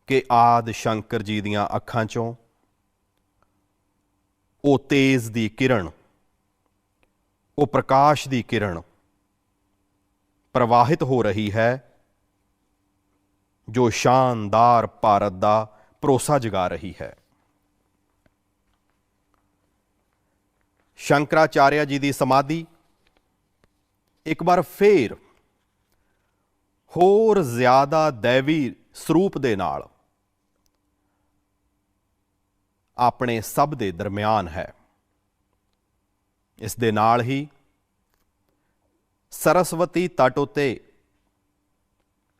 ਕਿ ਆਦਿ ਸ਼ੰਕਰ ਜੀ ਦੀਆਂ ਅੱਖਾਂ 'ਚੋਂ ਉਹ ਤੇਜ਼ ਦੀ ਕਿਰਨ, ਉਹ ਪ੍ਰਕਾਸ਼ ਦੀ ਕਿਰਨ ਪ੍ਰਵਾਹਿਤ ਹੋ ਰਹੀ ਹੈ ਜੋ ਸ਼ਾਨਦਾਰ ਭਾਰਤ ਦਾ ਭਰੋਸਾ ਜਗਾ ਰਹੀ ਹੈ। ਸ਼ੰਕਰਾਚਾਰਿਆ ਜੀ ਦੀ ਸਮਾਧੀ ਇੱਕ ਵਾਰ ਫੇਰ ਹੋਰ ਜ਼ਿਆਦਾ ਦੈਵੀ ਸਰੂਪ ਦੇ ਨਾਲ ਆਪਣੇ ਸਭ ਦੇ ਦਰਮਿਆਨ ਹੈ। ਇਸ ਦੇ ਨਾਲ ਹੀ ਸਰਸਵਤੀ ਤਟ ਉੱਤੇ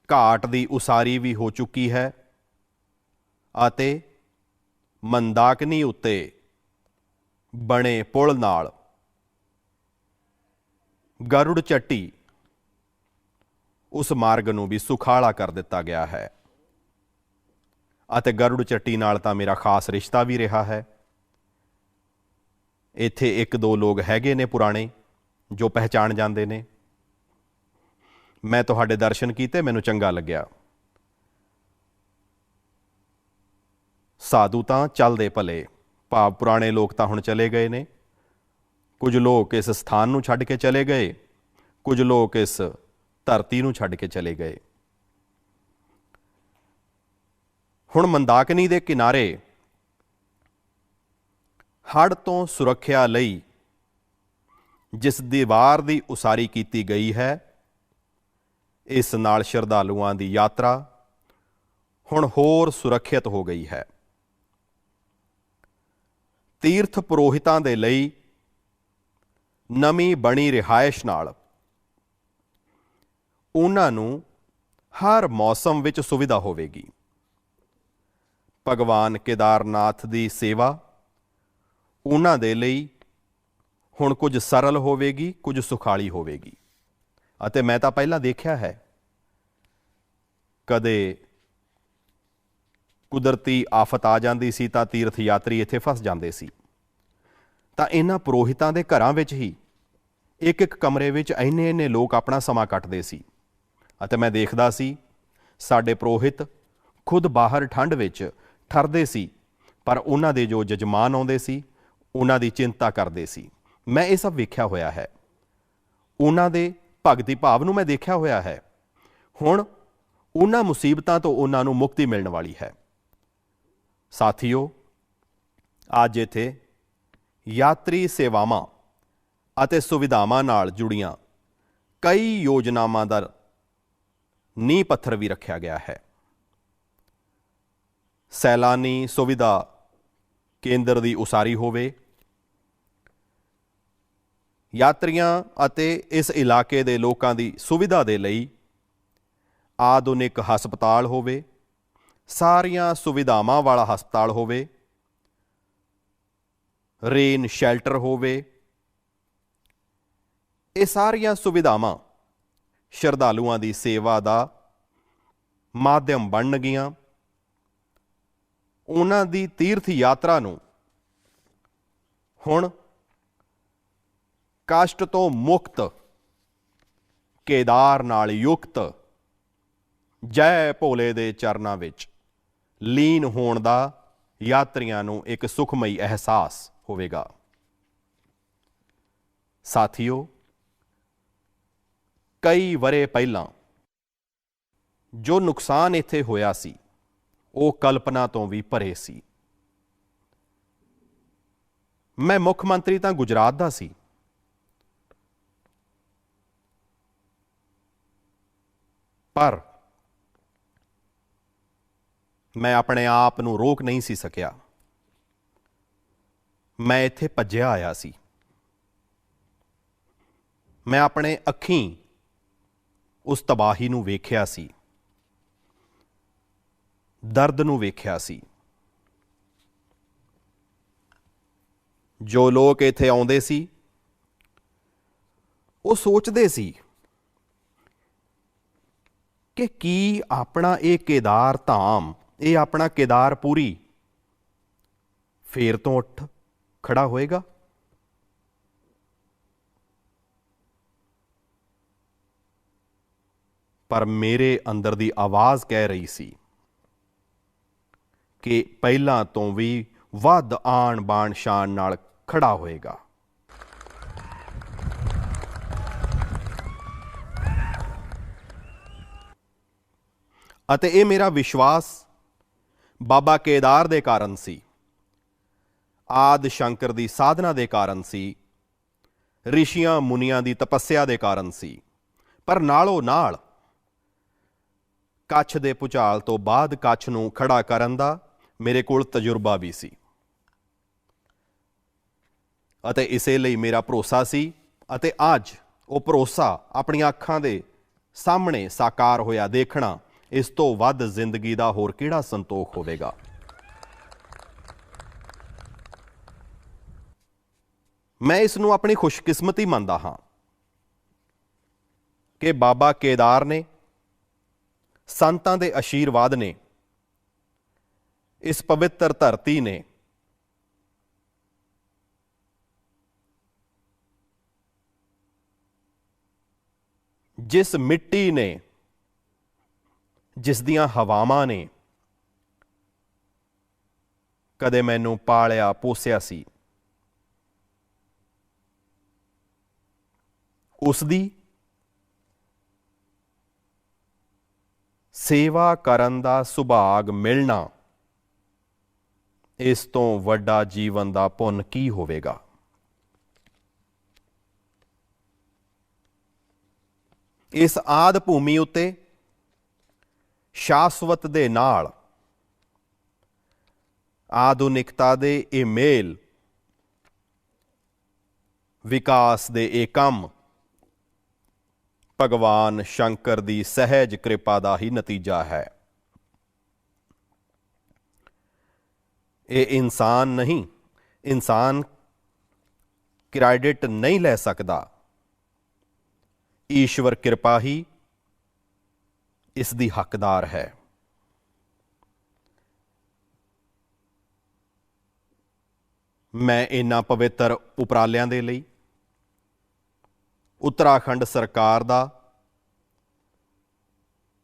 ਘਾਟ ਦੀ ਉਸਾਰੀ ਵੀ ਹੋ ਚੁੱਕੀ ਹੈ ਅਤੇ ਮੰਦਾਕਿਨੀ ਉੱਤੇ ਬਣੇ ਪੁਲ ਨਾਲ ਗਰੁੜ ਚੱਟੀ ਉਸ ਮਾਰਗ ਨੂੰ ਵੀ ਸੁਖਾਲਾ ਕਰ ਦਿੱਤਾ ਗਿਆ ਹੈ। ਅਤੇ ਗਰੁੜ ਚੱਟੀ ਨਾਲ ਤਾਂ ਮੇਰਾ ਖਾਸ ਰਿਸ਼ਤਾ ਵੀ ਰਿਹਾ ਹੈ। ਇੱਥੇ ਇੱਕ ਦੋ ਲੋਕ ਹੈਗੇ ਨੇ ਪੁਰਾਣੇ ਜੋ ਪਹਿਚਾਣ ਜਾਂਦੇ ਨੇ। ਮੈਂ ਤੁਹਾਡੇ ਦਰਸ਼ਨ ਕੀਤੇ, ਮੈਨੂੰ ਚੰਗਾ ਲੱਗਿਆ। ਸਾਧੂ ਤਾਂ ਚੱਲਦੇ ਭਲੇ, ਭਾਵ ਪੁਰਾਣੇ ਲੋਕ ਤਾਂ ਹੁਣ ਚਲੇ ਗਏ ਨੇ। ਕੁਝ ਲੋਕ ਇਸ ਸਥਾਨ ਨੂੰ ਛੱਡ ਕੇ ਚਲੇ ਗਏ, ਕੁਝ ਲੋਕ ਇਸ ਧਰਤੀ ਨੂੰ ਛੱਡ ਕੇ ਚਲੇ ਗਏ। ਹੁਣ ਮੰਦਾਕਿਨੀ ਦੇ ਕਿਨਾਰੇ ਹੜ੍ਹ ਤੋਂ ਸੁਰੱਖਿਆ ਲਈ ਜਿਸ ਦੀਵਾਰ ਦੀ ਉਸਾਰੀ ਕੀਤੀ ਗਈ ਹੈ, ਇਸ ਨਾਲ ਸ਼ਰਧਾਲੂਆਂ ਦੀ ਯਾਤਰਾ ਹੁਣ ਹੋਰ ਸੁਰੱਖਿਅਤ ਹੋ ਗਈ ਹੈ। ਤੀਰਥ ਪੁਰੋਹਿਤਾਂ ਦੇ ਲਈ ਨਵੀਂ ਬਣੀ ਰਿਹਾਇਸ਼ ਨਾਲ ਉਹਨਾਂ ਨੂੰ ਹਰ ਮੌਸਮ ਵਿੱਚ ਸੁਵਿਧਾ ਹੋਵੇਗੀ। ਭਗਵਾਨ ਕੇਦਾਰਨਾਥ ਦੀ ਸੇਵਾ ਉਹਨਾਂ ਦੇ ਲਈ ਹੁਣ ਕੁਝ ਸਰਲ ਹੋਵੇਗੀ, ਕੁਝ ਸੁਖਾਲੀ ਹੋਵੇਗੀ। ਅਤੇ ਮੈਂ ਤਾਂ ਪਹਿਲਾਂ ਦੇਖਿਆ ਹੈ, ਕਦੇ ਕੁਦਰਤੀ ਆਫਤ ਆ ਜਾਂਦੀ ਸੀ ਤਾਂ ਤੀਰਥ ਯਾਤਰੀ ਇੱਥੇ ਫਸ ਜਾਂਦੇ ਸੀ, ਤਾਂ ਇਹਨਾਂ ਪੁਰੋਹਿਤਾਂ ਦੇ ਘਰਾਂ ਵਿੱਚ ਹੀ ਇੱਕ ਇੱਕ ਕਮਰੇ ਵਿੱਚ ਇੰਨੇ ਲੋਕ ਆਪਣਾ ਸਮਾਂ ਕੱਟਦੇ ਸੀ। ਅਤੇ ਮੈਂ ਦੇਖਦਾ ਸੀ ਸਾਡੇ ਪੁਰੋਹਿਤ ਖੁਦ ਬਾਹਰ ਠੰਡ ਵਿੱਚ ਠਰਦੇ ਸੀ, ਪਰ ਉਹਨਾਂ ਦੇ ਜੋ ਜਜਮਾਨ ਆਉਂਦੇ ਸੀ ਉਹਨਾਂ ਦੀ ਚਿੰਤਾ ਕਰਦੇ ਸੀ। ਮੈਂ ਇਹ ਸਭ ਵੇਖਿਆ ਹੋਇਆ ਹੈ, ਉਹਨਾਂ ਦੇ ਭਗਤੀ ਭਾਵ ਨੂੰ ਮੈਂ ਦੇਖਿਆ ਹੋਇਆ ਹੈ। ਹੁਣ ਉਹਨਾਂ ਮੁਸੀਬਤਾਂ ਤੋਂ ਉਹਨਾਂ ਨੂੰ ਮੁਕਤੀ ਮਿਲਣ ਵਾਲੀ ਹੈ। ਸਾਥੀਓ, ਅੱਜ ਇੱਥੇ ਯਾਤਰੀ ਸੇਵਾਵਾਂ ਅਤੇ ਸੁਵਿਧਾਵਾਂ ਨਾਲ ਜੁੜੀਆਂ ਕਈ ਯੋਜਨਾਵਾਂ ਦਾ ਨੀਂਹ ਪੱਥਰ ਵੀ ਰੱਖਿਆ ਗਿਆ ਹੈ। ਸੈਲਾਨੀ ਸੁਵਿਧਾ ਕੇਂਦਰ ਦੀ ਉਸਾਰੀ ਹੋਵੇ, ਯਾਤਰੀਆਂ ਅਤੇ ਇਸ ਇਲਾਕੇ ਦੇ ਲੋਕਾਂ ਦੀ ਸੁਵਿਧਾ ਦੇ ਲਈ ਆਧੁਨਿਕ ਹਸਪਤਾਲ ਹੋਵੇ, ਸਾਰੀਆਂ ਸੁਵਿਧਾਵਾਂ ਵਾਲਾ ਹਸਪਤਾਲ ਹੋਵੇ, ਰੇਨ ਸ਼ੈਲਟਰ ਹੋਵੇ। ਇਹ ਸਾਰੀਆਂ ਸੁਵਿਧਾਵਾਂ ਸ਼ਰਧਾਲੂਆਂ ਦੀ ਸੇਵਾ ਦਾ ਮਾਧਿਅਮ ਬਣਨਗੀਆਂ। ਉਹਨਾਂ ਦੀ ਤੀਰਥ ਯਾਤਰਾ ਨੂੰ ਹੁਣ ਕਸ਼ਟ ਤੋਂ ਮੁਕਤ ਕੇਦਾਰ ਨਾਲ ਯੁਕਤ ਜੈ ਭੋਲੇ ਦੇ ਚਰਨਾਂ ਵਿੱਚ ਲੀਨ ਹੋਣ ਦਾ ਯਾਤਰੀਆਂ ਨੂੰ ਇੱਕ ਸੁਖਮਈ ਅਹਿਸਾਸ ਹੋਵੇਗਾ। ਸਾਥੀਓ, ਕਈ ਵਰ੍ਹੇ ਪਹਿਲਾਂ ਜੋ ਨੁਕਸਾਨ ਇੱਥੇ ਹੋਇਆ ਸੀ ਉਹ ਕਲਪਨਾ ਤੋਂ ਵੀ ਪਰੇ ਸੀ। ਮੈਂ ਮੁੱਖ ਮੰਤਰੀ ਤਾਂ ਗੁਜਰਾਤ ਦਾ ਸੀ, ਪਰ ਮੈਂ ਆਪਣੇ ਆਪ ਨੂੰ ਰੋਕ ਨਹੀਂ ਸੀ ਸਕਿਆ। ਮੈਂ ਇੱਥੇ ਭੱਜਿਆ ਆਇਆ ਸੀ। ਮੈਂ ਆਪਣੇ ਅੱਖੀਂ ਉਸ ਤਬਾਹੀ ਨੂੰ ਵੇਖਿਆ ਸੀ, ਦਰਦ ਨੂੰ ਵੇਖਿਆ ਸੀ। ਜੋ ਲੋਕ ਇੱਥੇ ਆਉਂਦੇ ਸੀ ਉਹ ਸੋਚਦੇ ਸੀ ਕਿ ਕੀ ਆਪਣਾ ਇਹ ਕੇਦਾਰ ਧਾਮ, ਇਹ ਆਪਣਾ ਕੇਦਾਰਪੁਰੀ ਫੇਰ ਤੋਂ ਉੱਠ ਖੜਾ ਹੋਏਗਾ। ਪਰ ਮੇਰੇ ਅੰਦਰ ਦੀ ਆਵਾਜ਼ ਕਹਿ ਰਹੀ ਸੀ ਕਿ ਪਹਿਲਾਂ ਤੋਂ ਵੀ ਵੱਧ ਆਣ ਬਾਣ ਸ਼ਾਨ ਨਾਲ ਖੜਾ ਹੋਏਗਾ। ਅਤੇ ਇਹ ਮੇਰਾ ਵਿਸ਼ਵਾਸ ਬਾਬਾ ਕੇਦਾਰ ਦੇ ਕਾਰਨ ਸੀ, ਆਦਿ ਸ਼ੰਕਰ ਦੀ ਸਾਧਨਾ ਦੇ ਕਾਰਨ ਸੀ, ਰਿਸ਼ੀਆਂ ਮੁਨੀਆਂ ਦੀ ਤਪੱਸਿਆ ਦੇ ਕਾਰਨ ਸੀ। ਪਰ ਨਾਲੋਂ ਨਾਲ ਕੱਛ ਦੇ ਭੁਚਾਲ ਤੋਂ ਬਾਅਦ ਕੱਛ ਨੂੰ ਖੜਾ ਕਰਨ ਦਾ ਮੇਰੇ ਕੋਲ ਤਜਰਬਾ ਵੀ ਸੀ, ਅਤੇ ਇਸੇ ਲਈ ਮੇਰਾ ਭਰੋਸਾ ਸੀ। ਅਤੇ ਅੱਜ ਉਹ ਭਰੋਸਾ ਆਪਣੀਆਂ ਅੱਖਾਂ ਦੇ ਸਾਹਮਣੇ ਸਾਕਾਰ ਹੋਇਆ ਦੇਖਣਾ, ਇਸ ਤੋਂ ਵੱਧ ਜ਼ਿੰਦਗੀ ਦਾ ਹੋਰ ਕਿਹੜਾ ਸੰਤੋਖ ਹੋਵੇਗਾ। ਮੈਂ ਇਸ ਨੂੰ ਆਪਣੀ ਖੁਸ਼ਕਿਸਮਤੀ ਮੰਨਦਾ ਹਾਂ ਕਿ ਬਾਬਾ ਕੇਦਾਰ ਨੇ, ਸੰਤਾਂ ਦੇ ਆਸ਼ੀਰਵਾਦ ਨੇ, ਇਸ ਪਵਿੱਤਰ ਧਰਤੀ ਨੇ ਜਿਸ ਮਿੱਟੀ ਨੇ, ਜਿਸ ਦੀਆਂ ਹਵਾਵਾਂ ਨੇ ਕਦੇ ਮੈਨੂੰ ਪਾਲਿਆ ਪੋਸਿਆ ਸੀ, ਉਸ ਦੀ ਸੇਵਾ ਕਰਨ ਦਾ ਸੁਭਾਗ ਮਿਲਣਾ, ਇਸ ਤੋਂ ਵੱਡਾ ਜੀਵਨ ਦਾ ਪੁੰਨ ਕੀ ਹੋਵੇਗਾ। ਇਸ ਆਦ ਭੂਮੀ ਉੱਤੇ ਸ਼ਾਸਵਤ ਦੇ ਨਾਲ ਆਧੁਨਿਕਤਾ ਦੇ ਇਹ ਮੇਲ, ਵਿਕਾਸ ਦੇ ਇਹ ਕੰਮ ਭਗਵਾਨ ਸ਼ੰਕਰ ਦੀ ਸਹਿਜ ਕਿਰਪਾ ਦਾ ਹੀ ਨਤੀਜਾ ਹੈ। ਇਹ ਇਨਸਾਨ ਨਹੀਂ, ਇਨਸਾਨ ਕ੍ਰੈਡਿਟ ਨਹੀਂ ਲੈ ਸਕਦਾ। ਈਸ਼ਵਰ ਕਿਰਪਾ ਹੀ ਇਸ ਦੀ ਹੱਕਦਾਰ ਹੈ। ਮੈਂ ਇਹਨਾਂ ਪਵਿੱਤਰ ਉਪਰਾਲਿਆਂ ਦੇ ਲਈ ਉੱਤਰਾਖੰਡ ਸਰਕਾਰ ਦਾ,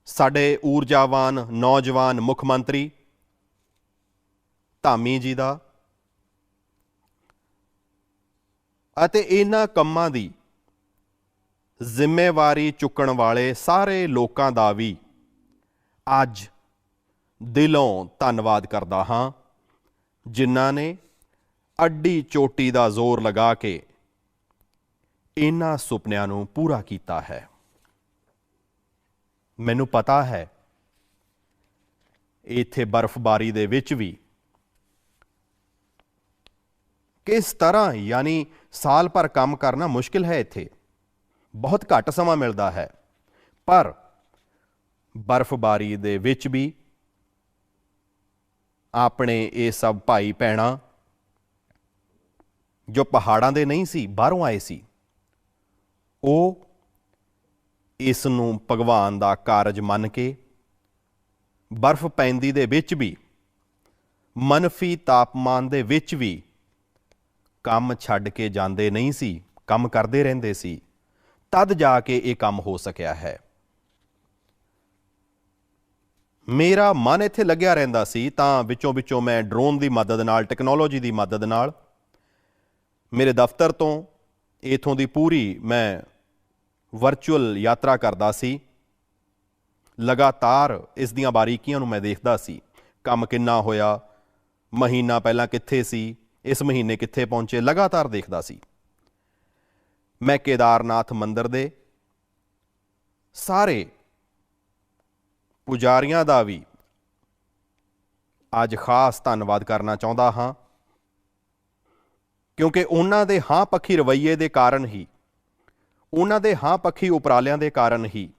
ਸਾਡੇ ਊਰਜਾਵਾਨ ਨੌਜਵਾਨ ਮੁੱਖ ਮੰਤਰੀ ਧਾਮੀ ਜੀ ਦਾ, ਅਤੇ ਇਹਨਾਂ ਕੰਮਾਂ ਦੀ ਜ਼ਿੰਮੇਵਾਰੀ ਚੁੱਕਣ ਵਾਲੇ ਸਾਰੇ ਲੋਕਾਂ ਦਾ ਵੀ ਅੱਜ ਦਿਲੋਂ ਧੰਨਵਾਦ ਕਰਦਾ ਹਾਂ, ਜਿਨ੍ਹਾਂ ਨੇ ਅੱਡੀ ਚੋਟੀ ਦਾ ਜ਼ੋਰ ਲਗਾ ਕੇ ਇਹਨਾਂ ਸੁਪਨਿਆਂ ਨੂੰ ਪੂਰਾ ਕੀਤਾ ਹੈ। ਮੈਨੂੰ ਪਤਾ ਹੈ ਇੱਥੇ ਬਰਫ਼ਬਾਰੀ ਦੇ ਵਿੱਚ ਵੀ ਕਿਸ ਤਰ੍ਹਾਂ, ਯਾਨੀ ਸਾਲ ਭਰ ਕੰਮ ਕਰਨਾ ਮੁਸ਼ਕਿਲ ਹੈ। ਇੱਥੇ ਬਹੁਤ ਘੱਟ ਸਮਾਂ ਮਿਲਦਾ ਹੈ, ਪਰ ਬਰਫ਼ਬਾਰੀ ਦੇ ਵਿੱਚ ਵੀ ਆਪਣੇ ਇਹ ਸਭ ਭਾਈ ਭੈਣਾਂ ਜੋ ਪਹਾੜਾਂ ਦੇ ਨਹੀਂ ਸੀ, ਬਾਹਰੋਂ ਆਏ ਸੀ, ਉਹ ਇਸ ਨੂੰ ਭਗਵਾਨ ਦਾ ਕਾਰਜ ਮੰਨ ਕੇ ਬਰਫ਼ ਪੈਂਦੀ ਦੇ ਵਿੱਚ ਵੀ, ਮਨਫੀ ਤਾਪਮਾਨ ਦੇ ਵਿੱਚ ਵੀ ਕੰਮ ਛੱਡ ਕੇ ਜਾਂਦੇ ਨਹੀਂ ਸੀ, ਕੰਮ ਕਰਦੇ ਰਹਿੰਦੇ ਸੀ, ਤਦ ਜਾ ਕੇ ਇਹ ਕੰਮ ਹੋ ਸਕਿਆ ਹੈ। ਮੇਰਾ ਮਨ ਇੱਥੇ ਲੱਗਿਆ ਰਹਿੰਦਾ ਸੀ ਤਾਂ ਵਿੱਚੋਂ ਮੈਂ ਡਰੋਨ ਦੀ ਮਦਦ ਨਾਲ, ਟੈਕਨੋਲੋਜੀ ਦੀ ਮਦਦ ਨਾਲ ਮੇਰੇ ਦਫ਼ਤਰ ਤੋਂ ਇਥੋਂ ਦੀ ਪੂਰੀ ਮੈਂ ਵਰਚੁਅਲ ਯਾਤਰਾ ਕਰਦਾ ਸੀ। ਲਗਾਤਾਰ ਇਸ ਦੀਆਂ ਬਾਰੀਕੀਆਂ ਨੂੰ ਮੈਂ ਦੇਖਦਾ ਸੀ। ਕੰਮ ਕਿੰਨਾ ਹੋਇਆ, ਮਹੀਨਾ ਪਹਿਲਾਂ ਕਿੱਥੇ ਸੀ, ਇਸ ਮਹੀਨੇ ਕਿੱਥੇ ਪਹੁੰਚੇ, ਲਗਾਤਾਰ ਦੇਖਦਾ ਸੀ। ਮੈਂ ਕੇਦਾਰਨਾਥ ਮੰਦਿਰ ਦੇ ਸਾਰੇ ਪੁਜਾਰੀਆਂ ਦਾ ਵੀ ਅੱਜ ਖਾਸ ਧੰਨਵਾਦ ਕਰਨਾ ਚਾਹੁੰਦਾ ਹਾਂ, ਕਿਉਂਕਿ ਉਹਨਾਂ ਦੇ ਹਾਂ ਪੱਖੀ ਰਵੱਈਏ ਦੇ ਕਾਰਨ ਹੀ, ਉਹਨਾਂ ਦੇ ਹਾਂ ਪੱਖੀ ਉਪਰਾਲਿਆਂ ਦੇ ਕਾਰਨ ਹੀ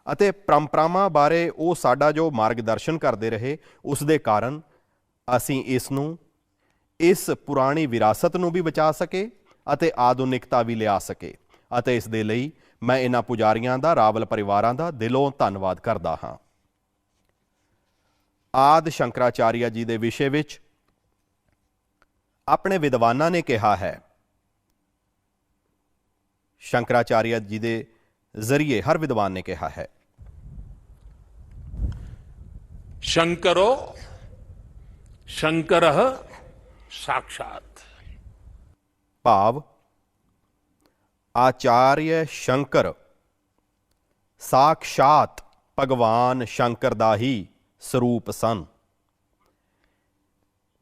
ਅਤੇ ਪਰੰਪਰਾਵਾਂ ਬਾਰੇ ਉਹ ਸਾਡਾ ਜੋ ਮਾਰਗਦਰਸ਼ਨ ਕਰਦੇ ਰਹੇ, ਉਸ ਦੇ ਕਾਰਨ ਅਸੀਂ ਇਸ ਨੂੰ, ਇਸ ਪੁਰਾਣੀ ਵਿਰਾਸਤ ਨੂੰ ਵੀ ਬਚਾ ਸਕੇ ਅਤੇ ਆਧੁਨਿਕਤਾ ਵੀ ਲਿਆ ਸਕੇ। ਅਤੇ ਇਸ ਦੇ ਲਈ ਮੈਂ ਇਹਨਾਂ ਪੁਜਾਰੀਆਂ ਦਾ, ਰਾਵਲ ਪਰਿਵਾਰਾਂ ਦਾ ਦਿਲੋਂ ਧੰਨਵਾਦ ਕਰਦਾ ਹਾਂ। ਆਦਿ ਸ਼ੰਕਰਾਚਾਰੀਆ ਜੀ ਦੇ ਵਿਸ਼ੇ ਵਿੱਚ ਆਪਣੇ ਵਿਦਵਾਨਾਂ ਨੇ ਕਿਹਾ ਹੈ, ਸ਼ੰਕਰਾਚਾਰੀਆ ਜੀ ਦੇ ਜ਼ਰੀਏ ਹਰ ਵਿਦਵਾਨ ਨੇ ਕਿਹਾ ਹੈ, शंकरो शंकरः साक्षात। ਭਾਵ ਆਚਾर्य ਸ਼ੰਕਰ ਸਾਖਸ਼ਾਤ ਭਗਵਾਨ ਸ਼ੰਕਰ ਦਾ ਹੀ ਸਰੂਪ ਸਨ।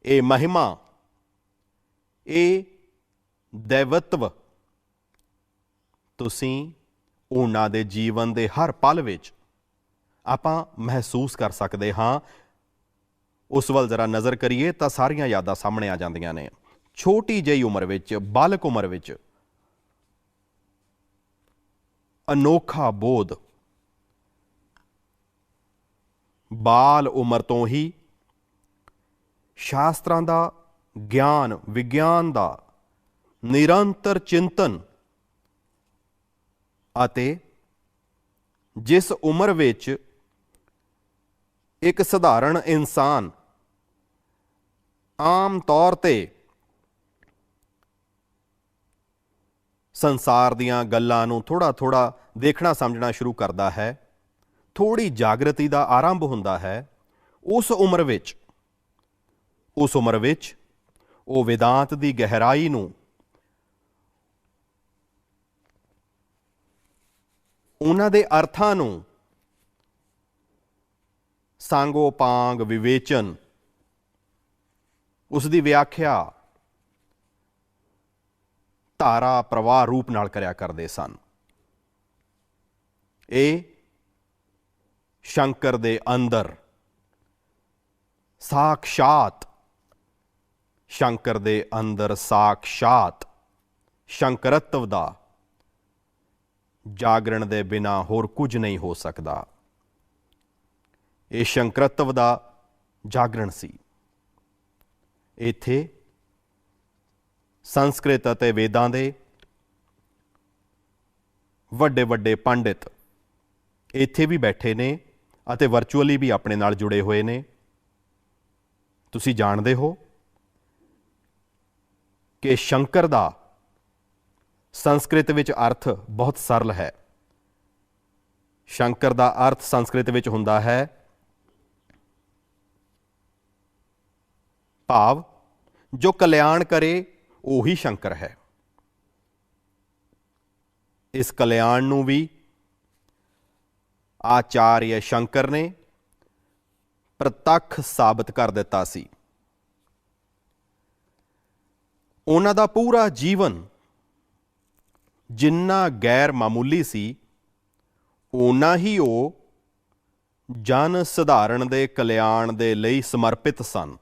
ਇਹ ਮਹਿਮਾ, ਇਹ ਦੈਵਤਵ ਤੁਸੀਂ ਉਹਨਾਂ ਦੇ ਜੀਵਨ ਦੇ ਹਰ ਪਲ ਵਿੱਚ ਆਪਾਂ ਮਹਿਸੂਸ ਕਰ ਸਕਦੇ ਹਾਂ। ਉਸ ਵੱਲ ਜ਼ਰਾ ਨਜ਼ਰ ਕਰੀਏ ਤਾਂ ਸਾਰੀਆਂ ਯਾਦਾਂ ਸਾਹਮਣੇ ਆ ਜਾਂਦੀਆਂ ਨੇ। ਛੋਟੀ ਜਿਹੀ ਉਮਰ ਵਿੱਚ, ਬਾਲਕ ਉਮਰ ਵਿੱਚ ਅਨੋਖਾ ਬੋਧ, ਬਾਲ ਉਮਰ ਤੋਂ ਹੀ ਸ਼ਾਸਤਰਾਂ ਦਾ ਗਿਆਨ, ਵਿਗਿਆਨ ਦਾ ਨਿਰੰਤਰ ਚਿੰਤਨ ਅਤੇ ਜਿਸ ਉਮਰ ਵਿੱਚ ਇੱਕ ਸਧਾਰਨ ਇਨਸਾਨ ਆਮ ਤੌਰ ਤੇ ਸੰਸਾਰ ਦੀਆਂ ਗੱਲਾਂ ਨੂੰ ਥੋੜਾ ਦੇਖਣਾ ਸਮਝਣਾ ਸ਼ੁਰੂ ਕਰਦਾ ਹੈ, ਥੋੜੀ ਜਾਗਰਤੀ ਦਾ ਆਰੰਭ ਹੁੰਦਾ ਹੈ, ਉਸ ਉਮਰ ਵਿੱਚ ਉਹ ਵੇਦਾਂਤ ਦੀ ਗਹਿਰਾਈ ਨੂੰ, ਉਹਨਾਂ ਦੇ ਅਰਥਾਂ ਨੂੰ ਸਾਂਗੋ ਪਾਂਗ ਵਿਵੇਚਨ, ਉਸ ਦੀ ਵਿਆਖਿਆ ਧਾਰਾ ਪ੍ਰਵਾਹ ਰੂਪ ਨਾਲ ਕਰਿਆ ਕਰਦੇ ਸਨ। ਇਹ ਸ਼ੰਕਰ ਦੇ ਅੰਦਰ ਸਾਖਸ਼ਾਤ, ਸ਼ੰਕਰ ਦੇ ਅੰਦਰ ਸਾਖਸ਼ਾਤ ਸ਼ੰਕਰਤਵ ਦਾ ਜਾਗਰਣ ਦੇ ਬਿਨਾਂ ਹੋਰ ਕੁਝ ਨਹੀਂ ਹੋ ਸਕਦਾ। ਇਹ ਸ਼ੰਕਰਤਵ ਦਾ ਜਾਗਰਣ ਸੀ। ਇੱਥੇ ਸੰਸਕ੍ਰਿਤ ਅਤੇ ਵੇਦਾਂ ਦੇ ਵੱਡੇ ਵੱਡੇ ਪੰਡਿਤ ਇੱਥੇ ਵੀ ਬੈਠੇ ਨੇ ਅਤੇ ਵਰਚੁਅਲੀ ਵੀ ਆਪਣੇ ਨਾਲ ਜੁੜੇ ਹੋਏ ਨੇ। ਤੁਸੀਂ ਜਾਣਦੇ ਹੋ ਕਿ ਸ਼ੰਕਰ ਦਾ ਸੰਸਕ੍ਰਿਤ ਵਿੱਚ ਅਰਥ ਬਹੁਤ ਸਰਲ ਹੈ। ਸ਼ੰਕਰ ਦਾ ਅਰਥ ਸੰਸਕ੍ਰਿਤ ਵਿੱਚ ਹੁੰਦਾ ਹੈ ਭਾਵ ਜੋ ਕਲਿਆਣ ਕਰੇ ਉਹੀ ਸ਼ੰਕਰ ਹੈ। ਇਸ ਕਲਿਆਣ ਨੂੰ ਵੀ ਆਚਾर्य ਸ਼ੰਕਰ ਨੇ ਪ੍ਰਤੱਖ ਸਾਬਤ ਕਰ ਦਿੱਤਾ ਸੀ। ਉਹਨਾਂ ਦਾ ਪੂਰਾ ਜੀਵਨ ਜਿੰਨਾ ਗੈਰ ਮਾਮੂਲੀ ਸੀ, ਓਨਾ ਹੀ ਉਹ ਜਨ ਸਧਾਰਨ ਦੇ ਕਲਿਆਣ ਦੇ ਲਈ ਸਮਰਪਿਤ ਸਨ।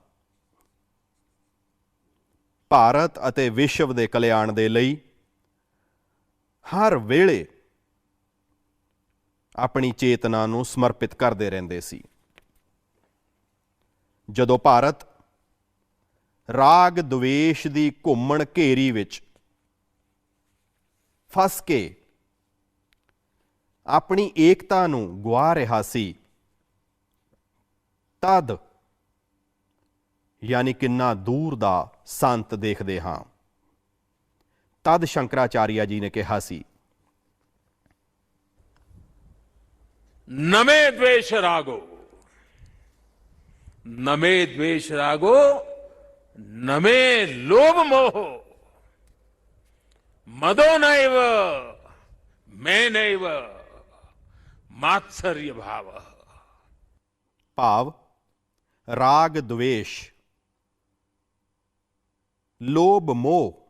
ਭਾਰਤ ਅਤੇ ਵਿਸ਼ਵ ਦੇ ਕਲਿਆਣ ਦੇ ਲਈ ਹਰ ਵੇਲੇ ਆਪਣੀ ਚੇਤਨਾ ਨੂੰ ਸਮਰਪਿਤ ਕਰਦੇ ਰਹਿੰਦੇ ਸੀ। ਜਦੋਂ ਭਾਰਤ ਰਾਗ ਦਵੇਸ਼ ਦੀ ਘੁੰਮਣ ਘੇਰੀ ਵਿੱਚ ਫਸ ਕੇ ਆਪਣੀ ਏਕਤਾ ਨੂੰ ਗੁਆ ਰਿਹਾ ਸੀ, ਤਦ ਯਾਨੀ ਕਿੰਨਾ ਦੂਰ ਦਾ ਸੰਤ ਦੇਖਦੇ ਹਾਂ। ਤਦ ਸ਼ੰਕਰਾਚਾਰਿਆ ਜੀ ਨੇ ਕਿਹਾ ਸੀ, नमे द्वेष रागो, नमे द्वेष रागो, नमे लोभ मोह, मदो नैव मैं नैव मात्सर्य भाव। ਭਾਵ ਰਾਗ द्वेष, ਲੋਭ ਮੋਹ,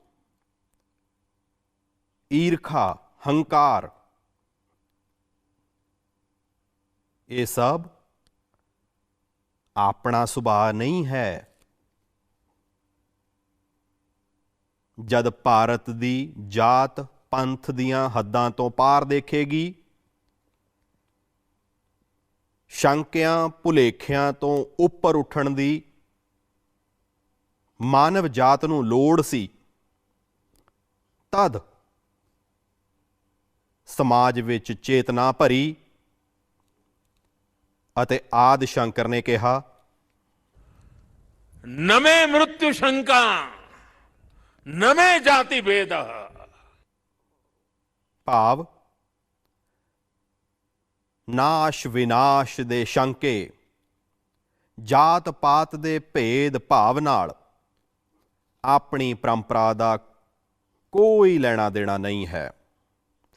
ਈਰਖਾ, ਹੰਕਾਰ, ਇਹ ਸਭ ਆਪਣਾ ਸੁਭਾਅ ਨਹੀਂ ਹੈ। ਜਦ ਭਾਰਤ ਦੀ ਜਾਤ ਪੰਥ ਦੀਆਂ ਹੱਦਾਂ ਤੋਂ ਪਾਰ ਦੇਖੇਗੀ, ਸ਼ੰਕਿਆਂ ਭੁਲੇਖਿਆਂ ਤੋਂ ਉੱਪਰ ਉੱਠਣ ਦੀ ਮਾਨਵ ਜਾਤ ਨੂੰ ਲੋੜ ਸੀ, ਤਦ ਸਮਾਜ ਵਿੱਚ ਚੇਤਨਾ ਭਰੀ ਅਤੇ ਆਦਿ ਸ਼ੰਕਰ ਨੇ ਕਿਹਾ, नमे मृत्यु शंका, नमे जाति भेद। ਭਾਵ ਨਾਸ਼ ਵਿਨਾਸ਼ ਦੇ ਸ਼ੰਕੇ, ਜਾਤ ਪਾਤ ਦੇ ਭੇਦ ਭਾਵ ਨਾਲ ਆਪਣੀ ਪਰੰਪਰਾ ਦਾ ਕੋਈ ਲੈਣਾ ਦੇਣਾ ਨਹੀਂ ਹੈ,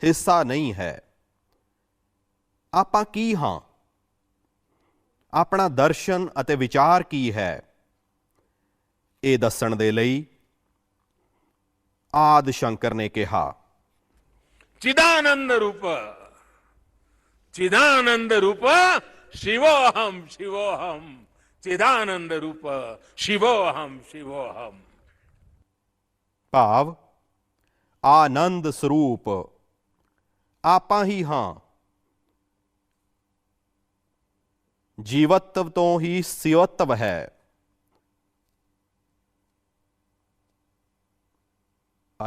ਹਿੱਸਾ ਨਹੀਂ ਹੈ। ਆਪਾਂ ਕੀ ਹਾਂ, ਆਪਣਾ ਦਰਸ਼ਨ ਅਤੇ ਵਿਚਾਰ ਕੀ ਹੈ, ਇਹ ਦੱਸਣ ਦੇ ਲਈ ਆਦਿ ਸ਼ੰਕਰ ਨੇ ਕਿਹਾ, चिदानंद रूप, चिदानंद रूप शिवोहम शिवोहम, चिदानंद रूप शिवोहम शिवोहम। ਭਾਵ ਆਨੰਦ ਸਰੂਪ ਆਪਾਂ ਹੀ ਹਾਂ, ਜੀਵਤਵ ਤੋਂ ਹੀ ਸਿਵਤਵ ਹੈ।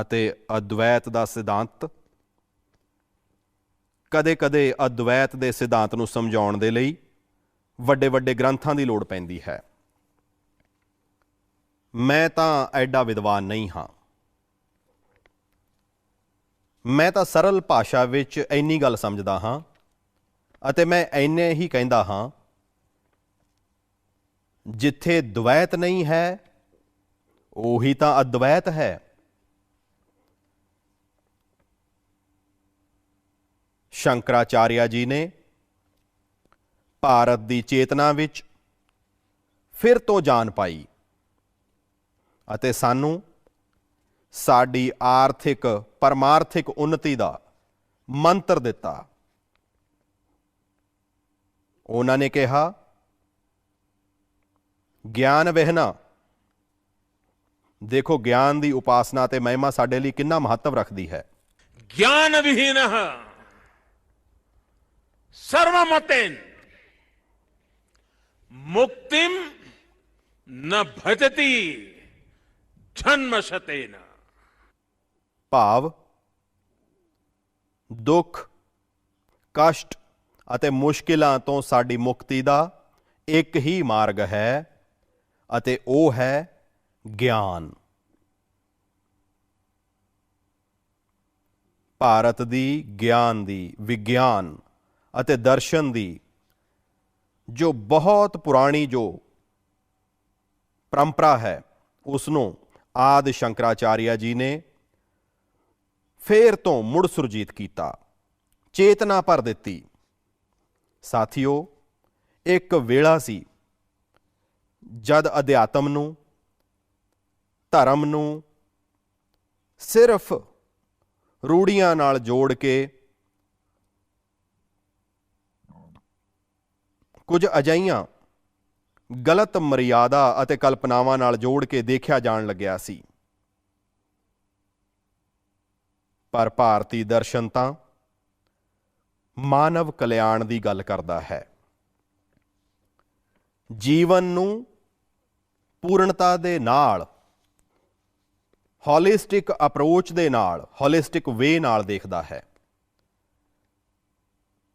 ਅਤੇ ਅਦਵੈਤ ਦਾ ਸਿਧਾਂਤ ਕਦੇ-ਕਦੇ ਅਦਵੈਤ ਦੇ ਸਿਧਾਂਤ ਨੂੰ ਸਮਝਾਉਣ ਦੇ ਲਈ ਵੱਡੇ ਵੱਡੇ ਗ੍ਰੰਥਾਂ ਦੀ ਲੋੜ ਪੈਂਦੀ ਹੈ। ਮੈਂ ਤਾਂ ਐਡਾ ਵਿਦਵਾਨ ਨਹੀਂ ਹਾਂ। ਮੈਂ ਤਾਂ ਸਰਲ ਭਾਸ਼ਾ ਵਿੱਚ ਇੰਨੀ ਗੱਲ ਸਮਝਦਾ ਹਾਂ ਅਤੇ ਮੈਂ ਇੰਨੇ ਹੀ ਕਹਿੰਦਾ ਹਾਂ, ਜਿੱਥੇ द्वैत ਨਹੀਂ ਹੈ ਉਹੀ ਤਾਂ ਅਦਵੈਤ ਹੈ। ਸ਼ੰਕਰਾਚਾਰਿਆ ਜੀ ਨੇ ਭਾਰਤ ਦੀ ਚੇਤਨਾ ਵਿੱਚ ਫਿਰ ਤੋਂ ਜਾਨ ਪਾਈ ਅਤੇ ਸਾਨੂੰ ਸਾਡੀ ਆਰਥਿਕ ਪਰਮਾਰਥਿਕ ਉન્નਤੀ ਦਾ ਮੰਤਰ ਦਿੱਤਾ। ਉਹਨਾਂ ਨੇ ਕਿਹਾ, ਗਿਆਨ ਵਿਹਨਾ, ਦੇਖੋ ਗਿਆਨ ਦੀ ਉਪਾਸਨਾ ਤੇ ਮਹਿਮਾ ਸਾਡੇ ਲਈ ਕਿੰਨਾ ਮਹੱਤਵ ਰੱਖਦੀ ਹੈ। ज्ञान विहीन सर्वमतेन मुक्तिम न भजति जन्मशतेन। ਭਾਵ ਦੁੱਖ, ਕਸ਼ਟ ਅਤੇ ਮੁਸ਼ਕਿਲਾਂ ਤੋਂ ਸਾਡੀ ਮੁਕਤੀ ਦਾ ਇੱਕ ਹੀ ਮਾਰਗ ਹੈ ਅਤੇ ਉਹ ਹੈ ਗਿਆਨ। ਭਾਰਤ ਦੀ ਗਿਆਨ ਦੀ, ਵਿਗਿਆਨ ਅਤੇ ਦਰਸ਼ਨ ਦੀ ਜੋ ਬਹੁਤ ਪੁਰਾਣੀ ਜੋ ਪਰੰਪਰਾ ਹੈ, ਉਸ ਨੂੰ ਆਦਿ ਸ਼ੰਕਰਾਚਾਰਿਆ ਜੀ ਨੇ ਫੇਰ ਤੋਂ ਮੁੜ ਸੁਰਜੀਤ ਕੀਤਾ, ਚੇਤਨਾ ਭਰ ਦਿੱਤੀ। ਸਾਥੀਓ, ਇੱਕ ਵੇਲਾ ਸੀ ਜਦ ਅਧਿਆਤਮ ਨੂੰ, ਧਰਮ ਨੂੰ ਸਿਰਫ ਰੂੜੀਆਂ ਨਾਲ ਜੋੜ ਕੇ ਕੁਝ ਅਜਿਹੀਆਂ ਗਲਤ ਮਰਿਆਦਾ ਅਤੇ ਕਲਪਨਾਵਾਂ ਨਾਲ ਜੋੜ ਕੇ ਦੇਖਿਆ ਜਾਣ ਲੱਗਿਆ ਸੀ। ਪਰ ਭਾਰਤੀ ਦਰਸ਼ਨ ਤਾਂ ਮਾਨਵ ਕਲਿਆਣ ਦੀ ਗੱਲ ਕਰਦਾ ਹੈ। ਜੀਵਨ ਨੂੰ ਪੂਰਨਤਾ ਦੇ ਨਾਲ, ਹੋਲਿਸਟਿਕ ਅਪਰੋਚ ਦੇ ਨਾਲ, ਹੋਲਿਸਟਿਕ ਵੇ ਨਾਲ ਦੇਖਦਾ ਹੈ।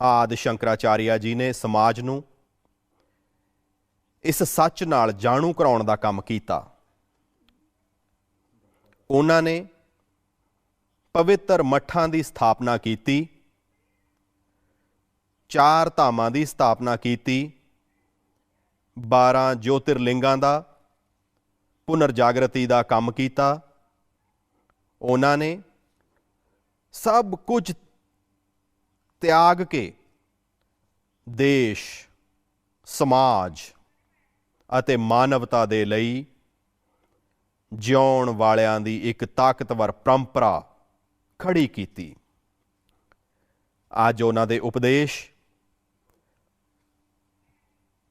ਆਦਿ ਸ਼ੰਕਰਾਚਾਰਿਆ ਜੀ ਨੇ ਸਮਾਜ ਨੂੰ ਇਸ ਸੱਚ ਨਾਲ ਜਾਣੂ ਕਰਾਉਣ ਦਾ ਕੰਮ ਕੀਤਾ। ਉਹਨਾਂ ਨੇ ਪਵਿੱਤਰ ਮੱਠਾਂ ਦੀ ਸਥਾਪਨਾ ਕੀਤੀ, 4 ਧਾਮਾਂ ਦੀ ਸਥਾਪਨਾ ਕੀਤੀ, 12 ਜੋਤਿਰਲਿੰਗਾਂ ਦਾ ਪੁਨਰ ਜਾਗਰਤੀ ਦਾ ਕੰਮ ਕੀਤਾ। ਉਹਨਾਂ ਨੇ ਸਭ ਕੁਝ ਤਿਆਗ ਕੇ ਦੇਸ਼, ਸਮਾਜ ਅਤੇ ਮਾਨਵਤਾ ਦੇ ਲਈ ਜਿਉਣ ਵਾਲਿਆਂ ਦੀ ਇੱਕ ਤਾਕਤਵਰ ਪਰੰਪਰਾ ਖੜੀ ਕੀਤੀ। ਅੱਜ ਉਹਨਾਂ ਦੇ ਉਪਦੇਸ਼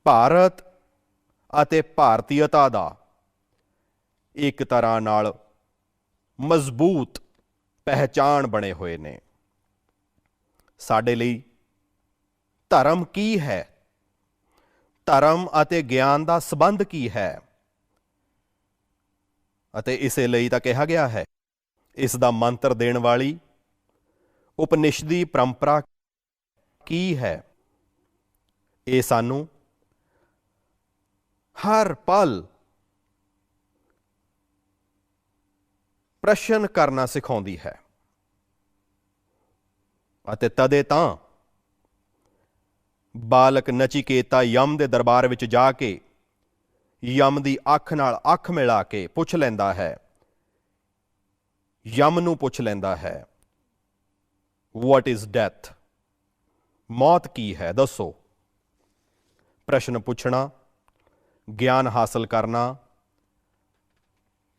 ਭਾਰਤ ਅਤੇ ਭਾਰਤੀਅਤਾ ਦਾ ਇੱਕ ਤਰ੍ਹਾਂ ਨਾਲ ਮਜ਼ਬੂਤ ਪਹਿਚਾਣ ਬਣੇ ਹੋਏ ਨੇ। ਸਾਡੇ ਲਈ ਧਰਮ ਕੀ ਹੈ? ਧਰਮ ਅਤੇ ਗਿਆਨ ਦਾ ਸੰਬੰਧ ਕੀ ਹੈ? ਅਤੇ ਇਸੇ ਲਈ ਤਾਂ ਕਿਹਾ ਗਿਆ ਹੈ, ਇਸ ਦਾ ਮੰਤਰ ਦੇਣ ਵਾਲੀ ਉਪਨਿਸ਼ਦੀ ਪਰੰਪਰਾ ਕੀ ਹੈ? ਇਹ ਸਾਨੂੰ ਹਰ ਪਲ ਪ੍ਰਸ਼ਨ ਕਰਨਾ ਸਿਖਾਉਂਦੀ ਹੈ ਅਤੇ ਤਦੇ ਤਾਂ ਬਾਲਕ ਨਚਿਕੇਤਾ ਯਮ ਦੇ ਦਰਬਾਰ ਵਿੱਚ ਜਾ ਕੇ ਯਮ ਦੀ ਅੱਖ ਨਾਲ ਅੱਖ ਮਿਲਾ ਕੇ ਪੁੱਛ ਲੈਂਦਾ ਹੈ, ਯਮ ਨੂੰ ਪੁੱਛ ਲੈਂਦਾ ਹੈ, ਵਾਟ ਇਜ਼ ਡੈਥ? ਮੌਤ ਕੀ ਹੈ, ਦੱਸੋ। ਪ੍ਰਸ਼ਨ ਪੁੱਛਣਾ, ਗਿਆਨ ਹਾਸਲ ਕਰਨਾ,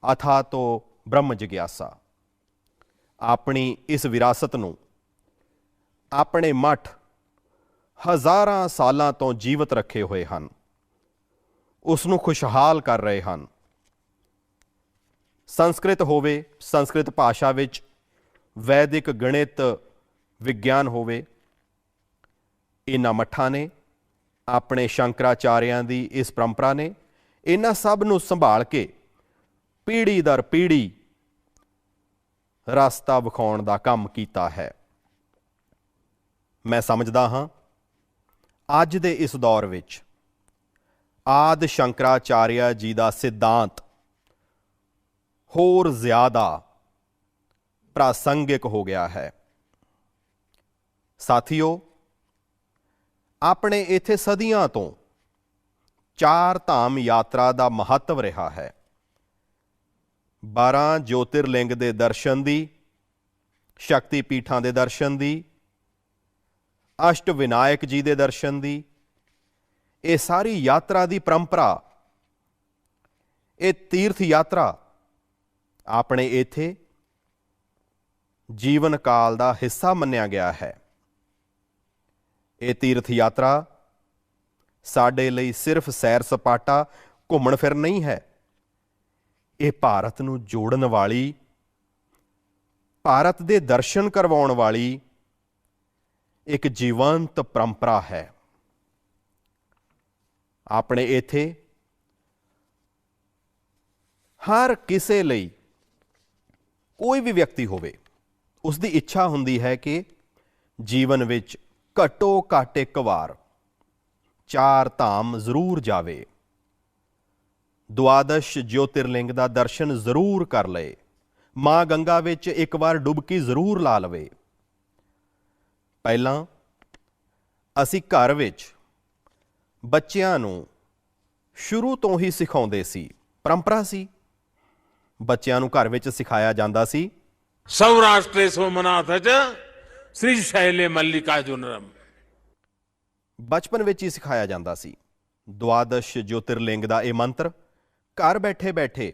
ਅਥਾ ਤੋਂ ਬ੍ਰਹਮ ਜਿਗਿਆਸਾ। ਆਪਣੀ ਇਸ ਵਿਰਾਸਤ ਨੂੰ ਆਪਣੇ ਮੱਠ ਹਜ਼ਾਰਾਂ ਸਾਲਾਂ ਤੋਂ ਜੀਵਤ ਰੱਖੇ ਹੋਏ ਹਨ, ਉਸ ਨੂੰ ਖੁਸ਼ਹਾਲ ਕਰ ਰਹੇ ਹਨ। ਸੰਸਕ੍ਰਿਤ ਹੋਵੇ, ਸੰਸਕ੍ਰਿਤ ਭਾਸ਼ਾ ਵਿੱਚ ਵੈਦਿਕ ਗਣਿਤ ਵਿਗਿਆਨ ਹੋਵੇ, ਇਹਨਾਂ ਮੱਠਾਂ ਨੇ, ਆਪਣੇ ਸ਼ੰਕਰਾਚਾਰਿਆਂ ਦੀ ਇਸ ਪਰੰਪਰਾ ਨੇ ਇਹਨਾਂ ਸਭ ਨੂੰ ਸੰਭਾਲ ਕੇ ਪੀੜ੍ਹੀ ਦਰ ਪੀੜ੍ਹੀ ਰਸਤਾ ਵਿਖਾਉਣ ਦਾ ਕੰਮ ਕੀਤਾ ਹੈ। ਮੈਂ ਸਮਝਦਾ ਹਾਂ ਅੱਜ ਦੇ ਇਸ ਦੌਰ ਵਿੱਚ ਆਦਿ ਸ਼ੰਕਰਾਚਾਰਿਆ ਜੀ ਦਾ ਸਿਧਾਂਤ ਹੋਰ ਜ਼ਿਆਦਾ ਪ੍ਰਾਸੰਗਿਕ ਹੋ ਗਿਆ ਹੈ। ਸਾਥੀਓ, ਆਪਣੇ ਇੱਥੇ ਸਦੀਆਂ ਤੋਂ 4 ਧਾਮ ਯਾਤਰਾ ਦਾ ਮਹੱਤਵ ਰਿਹਾ ਹੈ। 12 ਜੋਤਿਰਲਿੰਗ ਦੇ ਦਰਸ਼ਨ ਦੀ, ਸ਼ਕਤੀ ਪੀਠਾਂ ਦੇ ਦਰਸ਼ਨ ਦੀ, ਅਸ਼ਟ ਵਿਨਾਇਕ ਜੀ ਦੇ ਦਰਸ਼ਨ ਦੀ, ਇਹ ਸਾਰੀ ਯਾਤਰਾ ਦੀ ਪਰੰਪਰਾ, ਇਹ ਤੀਰਥ ਯਾਤਰਾ ਆਪਣੇ ਇੱਥੇ ਜੀਵਨ ਕਾਲ ਦਾ ਹਿੱਸਾ ਮੰਨਿਆ ਗਿਆ ਹੈ। ਇਹ ਤੀਰਥ ਯਾਤਰਾ ਸਾਡੇ ਲਈ ਸਿਰਫ ਸੈਰ ਸਪਾਟਾ, ਘੁੰਮਣ ਫਿਰ ਨਹੀਂ ਹੈ। ਇਹ ਭਾਰਤ ਨੂੰ ਜੋੜਨ ਵਾਲੀ, ਭਾਰਤ ਦੇ ਦਰਸ਼ਨ ਕਰਵਾਉਣ ਵਾਲੀ ਇੱਕ ਜੀਵੰਤ ਪਰੰਪਰਾ ਹੈ। ਆਪਣੇ ਇੱਥੇ ਹਰ ਕਿਸੇ ਲਈ, ਕੋਈ ਵੀ ਵਿਅਕਤੀ ਹੋਵੇ, ਉਸ ਦੀ ਇੱਛਾ ਹੁੰਦੀ ਹੈ ਕਿ ਜੀਵਨ ਵਿੱਚ ਘੱਟੋ ਘੱਟ ਇੱਕ ਵਾਰ 4 ਧਾਮ ਜ਼ਰੂਰ ਜਾਵੇ, ਦੁਆਦਸ਼ ਜੋਤਿਰਲਿੰਗ ਦਾ ਦਰਸ਼ਨ ਜ਼ਰੂਰ ਕਰ ਲਏ, ਮਾਂ ਗੰਗਾ ਵਿੱਚ ਇੱਕ ਵਾਰ ਡੁਬਕੀ ਜ਼ਰੂਰ ਲਾ ਲਵੇ। ਪਹਿਲਾਂ ਅਸੀਂ ਘਰ ਵਿੱਚ ਬੱਚਿਆਂ ਨੂੰ ਸ਼ੁਰੂ ਤੋਂ ਹੀ ਸਿਖਾਉਂਦੇ ਸੀ, ਪਰੰਪਰਾ ਸੀ, ਬੱਚਿਆਂ ਨੂੰ ਘਰ ਵਿੱਚ ਸਿਖਾਇਆ ਜਾਂਦਾ ਸੀ, सौराष्ट्रे सोमनाथ च श्रीशैले मल्लिकार्जुनम। ਬਚਪਨ ਵਿੱਚ ਹੀ ਸਿਖਾਇਆ ਜਾਂਦਾ ਸੀ। ਦੁਆਦਸ਼ ਜੋਤਿਰਲਿੰਗ ਦਾ ਇਹ ਮੰਤਰ ਘਰ ਬੈਠੇ ਬੈਠੇ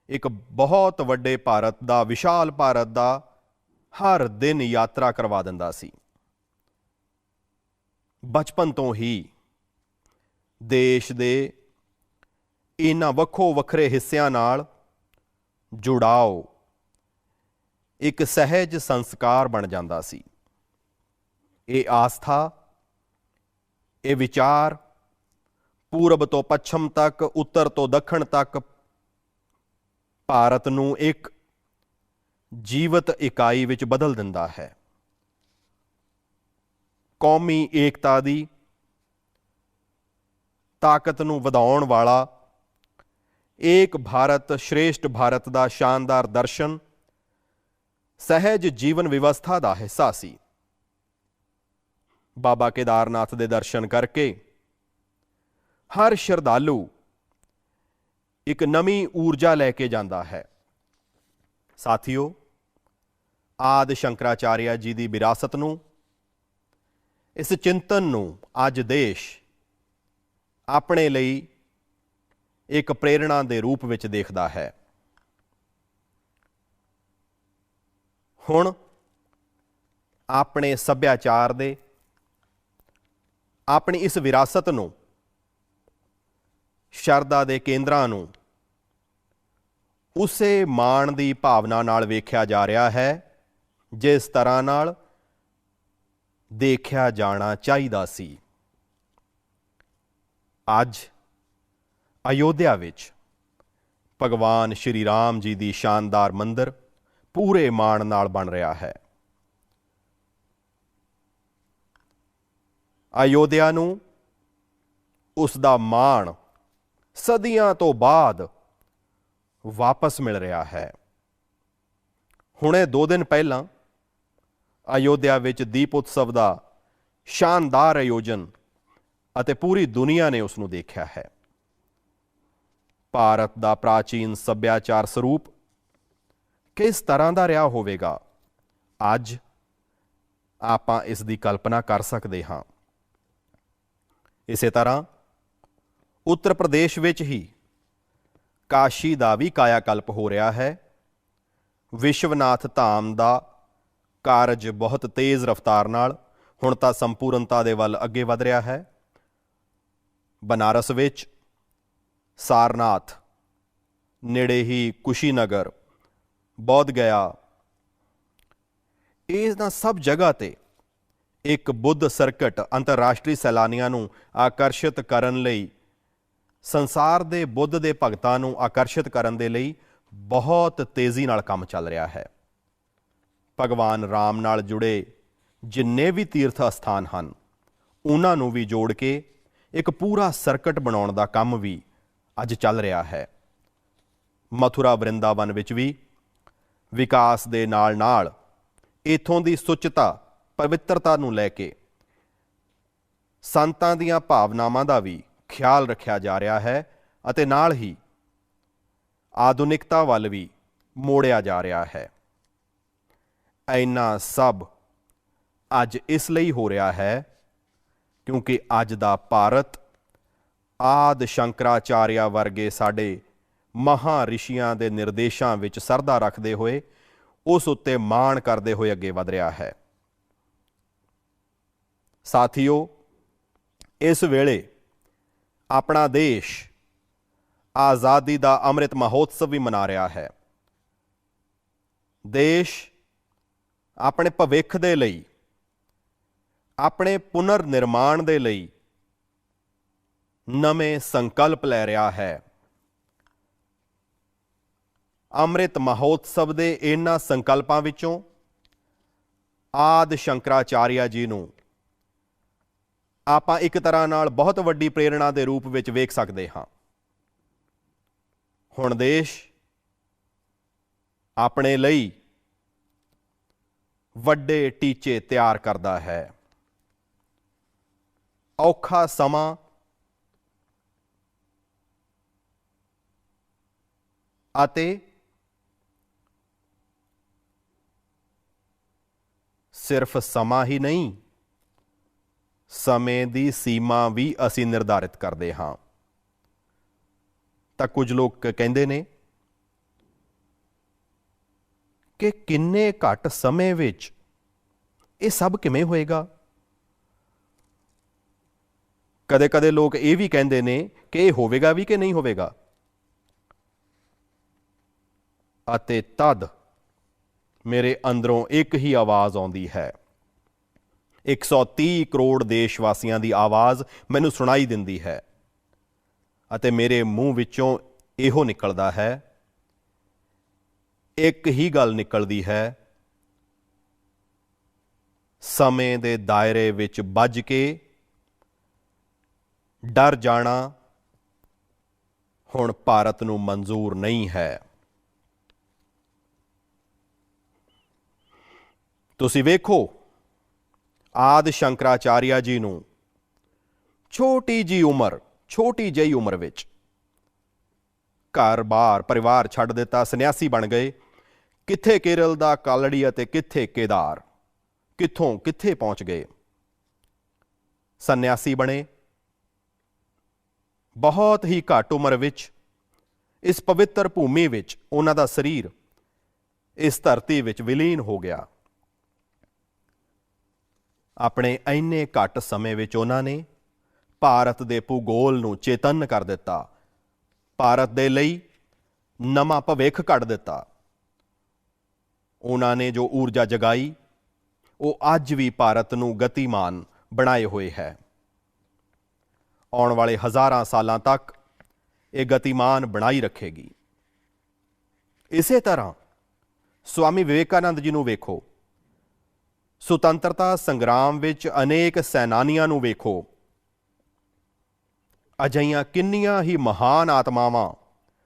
ਇੱਕ ਬਹੁਤ ਵੱਡੇ ਭਾਰਤ ਦਾ, ਵਿਸ਼ਾਲ ਭਾਰਤ ਦਾ ਹਰ ਦਿਨ ਯਾਤਰਾ ਕਰਵਾ ਦਿੰਦਾ ਸੀ। ਬਚਪਨ ਤੋਂ ਹੀ ਦੇਸ਼ ਦੇ ਇਹਨਾਂ ਵੱਖੋ ਵੱਖਰੇ ਹਿੱਸਿਆਂ ਨਾਲ ਜੁੜਾਓ ਇੱਕ ਸਹਿਜ ਸੰਸਕਾਰ ਬਣ ਜਾਂਦਾ ਸੀ। ਇਹ ਆਸਥਾ, ਇਹ ਵਿਚਾਰ ਪੂਰਬ ਤੋਂ ਪੱਛਮ ਤੱਕ, ਉੱਤਰ ਤੋਂ ਦੱਖਣ ਤੱਕ ਭਾਰਤ ਨੂੰ ਇੱਕ ਜੀਵਤ ਇਕਾਈ ਵਿੱਚ ਬਦਲ ਦਿੰਦਾ ਹੈ। ਕੌਮੀ ਏਕਤਾ ਦੀ ਤਾਕਤ ਨੂੰ ਵਧਾਉਣ ਵਾਲਾ ਏਕ ਭਾਰਤ ਸ਼੍ਰੇਸ਼ਠ ਭਾਰਤ ਦਾ ਸ਼ਾਨਦਾਰ ਦਰਸ਼ਨ ਸਹਿਜ ਜੀਵਨ ਵਿਵਸਥਾ ਦਾ ਹਿੱਸਾ ਸੀ। ਬਾਬਾ ਕੇਦਾਰਨਾਥ ਦੇ ਦਰਸ਼ਨ ਕਰਕੇ ਹਰ ਸ਼ਰਧਾਲੂ ਇੱਕ ਨਵੀਂ ਊਰਜਾ ਲੈ ਕੇ ਜਾਂਦਾ ਹੈ। ਸਾਥੀਓ, ਆਦਿ ਸ਼ੰਕਰਾਚਾਰਿਆ ਜੀ ਦੀ ਵਿਰਾਸਤ ਨੂੰ, ਇਸ ਚਿੰਤਨ ਨੂੰ ਅੱਜ ਦੇਸ਼ ਆਪਣੇ ਲਈ ਇੱਕ ਪ੍ਰੇਰਣਾ ਦੇ ਰੂਪ ਵਿੱਚ ਦੇਖਦਾ ਹੈ। ਹੁਣ ਆਪਣੇ ਸੱਭਿਆਚਾਰ ਦੇ, ਆਪਣੀ ਇਸ ਵਿਰਾਸਤ ਨੂੰ, ਸ਼ਰਧਾ ਦੇ ਕੇਂਦਰਾਂ ਨੂੰ ਉਸੇ ਮਾਣ ਦੀ ਭਾਵਨਾ ਨਾਲ ਵੇਖਿਆ ਜਾ ਰਿਹਾ ਹੈ ਜਿਸ ਤਰ੍ਹਾਂ ਨਾਲ ਦੇਖਿਆ ਜਾਣਾ ਚਾਹੀਦਾ ਸੀ। ਅੱਜ ਅਯੋਧਿਆ ਵਿੱਚ ਭਗਵਾਨ ਸ਼੍ਰੀ ਰਾਮ ਜੀ ਦੀ ਸ਼ਾਨਦਾਰ ਮੰਦਿਰ ਪੂਰੇ ਮਾਣ ਨਾਲ ਬਣ ਰਿਹਾ ਹੈ। ਅਯੋਧਿਆ ਨੂੰ ਉਸ ਦਾ ਮਾਣ ਸਦੀਆਂ ਤੋਂ ਬਾਅਦ ਵਾਪਸ ਮਿਲ ਰਿਹਾ ਹੈ। ਹੁਣੇ 2 ਦਿਨ ਪਹਿਲਾਂ ਅਯੋਧਿਆ ਵਿੱਚ ਦੀਪ ਉਤਸਵ ਦਾ ਸ਼ਾਨਦਾਰ ਆਯੋਜਨ ਅਤੇ ਪੂਰੀ ਦੁਨੀਆ ਨੇ ਉਸ ਨੂੰ ਦੇਖਿਆ ਹੈ। ਭਾਰਤ ਦਾ ਪ੍ਰਾਚੀਨ ਸੱਭਿਆਚਾਰ ਸਰੂਪ ਕਿਸ ਤਰ੍ਹਾਂ ਦਾ ਰਿਹਾ ਹੋਵੇਗਾ, ਅੱਜ ਆਪਾਂ ਇਸ ਦੀ ਕਲਪਨਾ ਕਰ ਸਕਦੇ ਹਾਂ। ਇਸੇ ਤਰ੍ਹਾਂ ਉੱਤਰ ਪ੍ਰਦੇਸ਼ ਵਿੱਚ ਹੀ ਕਾਸ਼ੀ ਦਾ ਵੀ ਕਾਇਆਕਲਪ ਹੋ ਰਿਹਾ ਹੈ। ਵਿਸ਼ਵਨਾਥ ਧਾਮ ਦਾ ਕਾਰਜ ਬਹੁਤ ਤੇਜ਼ ਰਫ਼ਤਾਰ ਨਾਲ ਹੁਣ ਤਾਂ ਸੰਪੂਰਨਤਾ ਦੇ ਵੱਲ ਅੱਗੇ ਵਧ ਰਿਹਾ ਹੈ। ਬਨਾਰਸ ਵਿੱਚ ਸਾਰਨਾਥ, ਨੇੜੇ ਹੀ ਕੁਸ਼ੀਨਗਰ, ਬੌਧ ਗਿਆ, ਇਹਨਾਂ ਸਭ ਜਗ੍ਹਾ ਤੇ ਇੱਕ ਬੁੱਧ ਸਰਕਟ ਅੰਤਰਰਾਸ਼ਟਰੀ ਸੈਲਾਨੀਆਂ ਨੂੰ ਆਕਰਸ਼ਿਤ ਕਰਨ ਲਈ, ਸੰਸਾਰ ਦੇ ਬੁੱਧ ਦੇ ਭਗਤਾਂ ਨੂੰ ਆਕਰਸ਼ਿਤ ਕਰਨ ਦੇ ਲਈ ਬਹੁਤ ਤੇਜ਼ੀ ਨਾਲ ਕੰਮ ਚੱਲ ਰਿਹਾ ਹੈ। ਭਗਵਾਨ ਰਾਮ ਨਾਲ ਜੁੜੇ ਜਿੰਨੇ ਵੀ ਤੀਰਥ ਅਸਥਾਨ ਹਨ, ਉਹਨਾਂ ਨੂੰ ਵੀ ਜੋੜ ਕੇ ਇੱਕ ਪੂਰਾ ਸਰਕਟ ਬਣਾਉਣ ਦਾ ਕੰਮ ਵੀ ਅੱਜ ਚੱਲ ਰਿਹਾ ਹੈ। ਮਥੁਰਾ ਵਰਿੰਦਾਵਨ ਵਿੱਚ ਵੀ ਵਿਕਾਸ ਦੇ ਨਾਲ ਨਾਲ ਇੱਥੋਂ ਦੀ ਸੁੱਚਤਾ, ਪਵਿੱਤਰਤਾ ਨੂੰ ਲੈ ਕੇ ਸੰਤਾਂ ਦੀਆਂ ਭਾਵਨਾਵਾਂ ਦਾ ਵੀ ਖਿਆਲ ਰੱਖਿਆ ਜਾ ਰਿਹਾ ਹੈ ਅਤੇ ਨਾਲ ਹੀ ਆਧੁਨਿਕਤਾ ਵੱਲ ਵੀ ਮੋੜਿਆ ਜਾ ਰਿਹਾ ਹੈ। ਇੰਨਾ ਸਭ ਅੱਜ ਇਸ ਲਈ ਹੋ ਰਿਹਾ ਹੈ ਕਿਉਂਕਿ ਅੱਜ ਦਾ ਭਾਰਤ ਆਦਿ ਸ਼ੰਕਰਾਚਾਰਿਆ ਵਰਗੇ ਸਾਡੇ ਮਹਾਂ ਰਿਸ਼ੀਆਂ ਦੇ ਨਿਰਦੇਸ਼ਾਂ ਵਿੱਚ ਸਰਦਾ ਰੱਖਦੇ ਹੋਏ ਉਸ ਉੱਤੇ ਮਾਣ ਕਰਦੇ ਹੋਏ ਅੱਗੇ ਵਧ ਰਿਹਾ ਹੈ। ਸਾਥੀਓ, ਇਸ ਵੇਲੇ ਆਪਣਾ ਦੇਸ਼ ਆਜ਼ਾਦੀ ਦਾ ਅੰਮ੍ਰਿਤ ਮਹੋਤਸਵ ਵੀ ਮਨਾ ਰਿਹਾ ਹੈ। ਦੇਸ਼ ਆਪਣੇ ਭਵਿੱਖ ਦੇ ਲਈ, ਆਪਣੇ ਪੁਨਰ ਨਿਰਮਾਣ ਦੇ ਲਈ ਨਵੇਂ ਸੰਕਲਪ ਲੈ ਰਿਹਾ ਹੈ। ਅੰਮ੍ਰਿਤ ਮਹੋਤਸਵ ਦੇ ਇਹਨਾਂ ਸੰਕਲਪਾਂ ਵਿੱਚੋਂ ਆਦਿ ਸ਼ੰਕਰਾਚਾਰਿਆ ਜੀ ਨੂੰ ਆਪਾਂ ਇੱਕ ਤਰ੍ਹਾਂ ਨਾਲ ਬਹੁਤ ਵੱਡੀ ਪ੍ਰੇਰਣਾ ਦੇ ਰੂਪ ਵਿੱਚ ਵੇਖ ਸਕਦੇ ਹਾਂ। ਹੁਣ ਦੇਸ਼ ਆਪਣੇ ਲਈ ਵੱਡੇ ਟੀਚੇ ਤਿਆਰ ਕਰਦਾ ਹੈ। ਔਖਾ ਸਮਾਂ ਅਤੇ ਸਿਰਫ ਸਮਾਂ ਹੀ ਨਹੀਂ, ਸਮੇਂ ਦੀ ਸੀਮਾ ਵੀ ਅਸੀਂ ਨਿਰਧਾਰਿਤ ਕਰਦੇ ਹਾਂ। ਤਾਂ ਕੁਝ ਲੋਕ ਕਹਿੰਦੇ ਨੇ ਕਿ ਕਿੰਨੇ ਘੱਟ ਸਮੇਂ ਵਿੱਚ ਇਹ ਸਭ ਕਿਵੇਂ ਹੋਏਗਾ। ਕਦੇ-ਕਦੇ ਲੋਕ ਇਹ ਵੀ ਕਹਿੰਦੇ ਨੇ ਕਿ ਇਹ ਹੋਵੇਗਾ ਵੀ ਕਿ ਨਹੀਂ ਹੋਵੇਗਾ। ਅਤੇ ਤਦ ਮੇਰੇ ਅੰਦਰੋਂ ਇੱਕ ਹੀ ਆਵਾਜ਼ ਆਉਂਦੀ ਹੈ, 130 ਕਰੋੜ ਦੇਸ਼ ਵਾਸੀਆਂ ਦੀ ਆਵਾਜ਼ ਮੈਨੂੰ ਸੁਣਾਈ ਦਿੰਦੀ ਹੈ ਅਤੇ ਮੇਰੇ ਮੂੰਹ ਵਿੱਚੋਂ ਇਹੋ ਨਿਕਲਦਾ ਹੈ, ਇੱਕ ਹੀ ਗੱਲ ਨਿਕਲਦੀ ਹੈ, ਸਮੇਂ ਦੇ ਦਾਇਰੇ ਵਿੱਚ ਬੱਝ ਕੇ ਡਰ ਜਾਣਾ ਹੁਣ ਭਾਰਤ ਨੂੰ ਮਨਜ਼ੂਰ ਨਹੀਂ ਹੈ। ਤੁਸੀਂ ਵੇਖੋ ਆਦਿ ਸ਼ੰਕਰਾਚਾਰਿਆ ਜੀ ਨੂੰ ਛੋਟੀ ਜਿਹੀ ਉਮਰ ਵਿੱਚ ਘਰ-ਬਾਰ ਪਰਿਵਾਰ ਛੱਡ ਦਿੱਤਾ, ਸੰਨਿਆਸੀ ਬਣ ਗਏ। ਕਿੱਥੇ ਕੇਰਲ ਦਾ ਕਾਲੜੀ ਅਤੇ ਕਿੱਥੇ ਕੇਦਾਰ, ਕਿੱਥੋਂ ਕਿੱਥੇ ਪਹੁੰਚ ਗਏ। ਸੰਨਿਆਸੀ ਬਣੇ, ਬਹੁਤ ਹੀ ਘੱਟ ਉਮਰ ਵਿੱਚ ਇਸ ਪਵਿੱਤਰ ਭੂਮੀ ਵਿੱਚ ਉਹਨਾਂ ਦਾ ਸਰੀਰ ਇਸ ਧਰਤੀ ਵਿੱਚ ਵਿਲੀਨ ਹੋ ਗਿਆ। ਆਪਣੇ ਇੰਨੇ ਘੱਟ ਸਮੇਂ ਵਿੱਚ ਉਹਨਾਂ ਨੇ ਭਾਰਤ ਦੇ ਭੂਗੋਲ ਨੂੰ ਚੇਤੰਨ ਕਰ ਦਿੱਤਾ, ਭਾਰਤ ਦੇ ਲਈ ਨਵਾਂ ਭਵਿੱਖ ਕੱਢ ਦਿੱਤਾ। ਉਹਨਾਂ ਨੇ ਜੋ ਊਰਜਾ ਜਗਾਈ ਉਹ ਅੱਜ ਵੀ ਭਾਰਤ ਨੂੰ ਗਤੀਮਾਨ ਬਣਾਏ ਹੋਏ ਹੈ। ਆਉਣ ਵਾਲੇ ਹਜ਼ਾਰਾਂ ਸਾਲਾਂ ਤੱਕ ਇਹ ਗਤੀਮਾਨ ਬਣਾਈ ਰੱਖੇਗੀ। ਇਸੇ ਤਰ੍ਹਾਂ ਸਵਾਮੀ ਵਿਵੇਕਾਨੰਦ ਜੀ ਨੂੰ ਵੇਖੋ, ਸੁਤੰਤਰਤਾ ਸੰਗਰਾਮ ਵਿੱਚ ਅਨੇਕ ਸੈਨਾਨੀਆਂ ਨੂੰ ਵੇਖੋ। ਅਜਿਹੀਆਂ ਕਿੰਨੀਆਂ ਹੀ ਮਹਾਨ ਆਤਮਾਵਾਂ,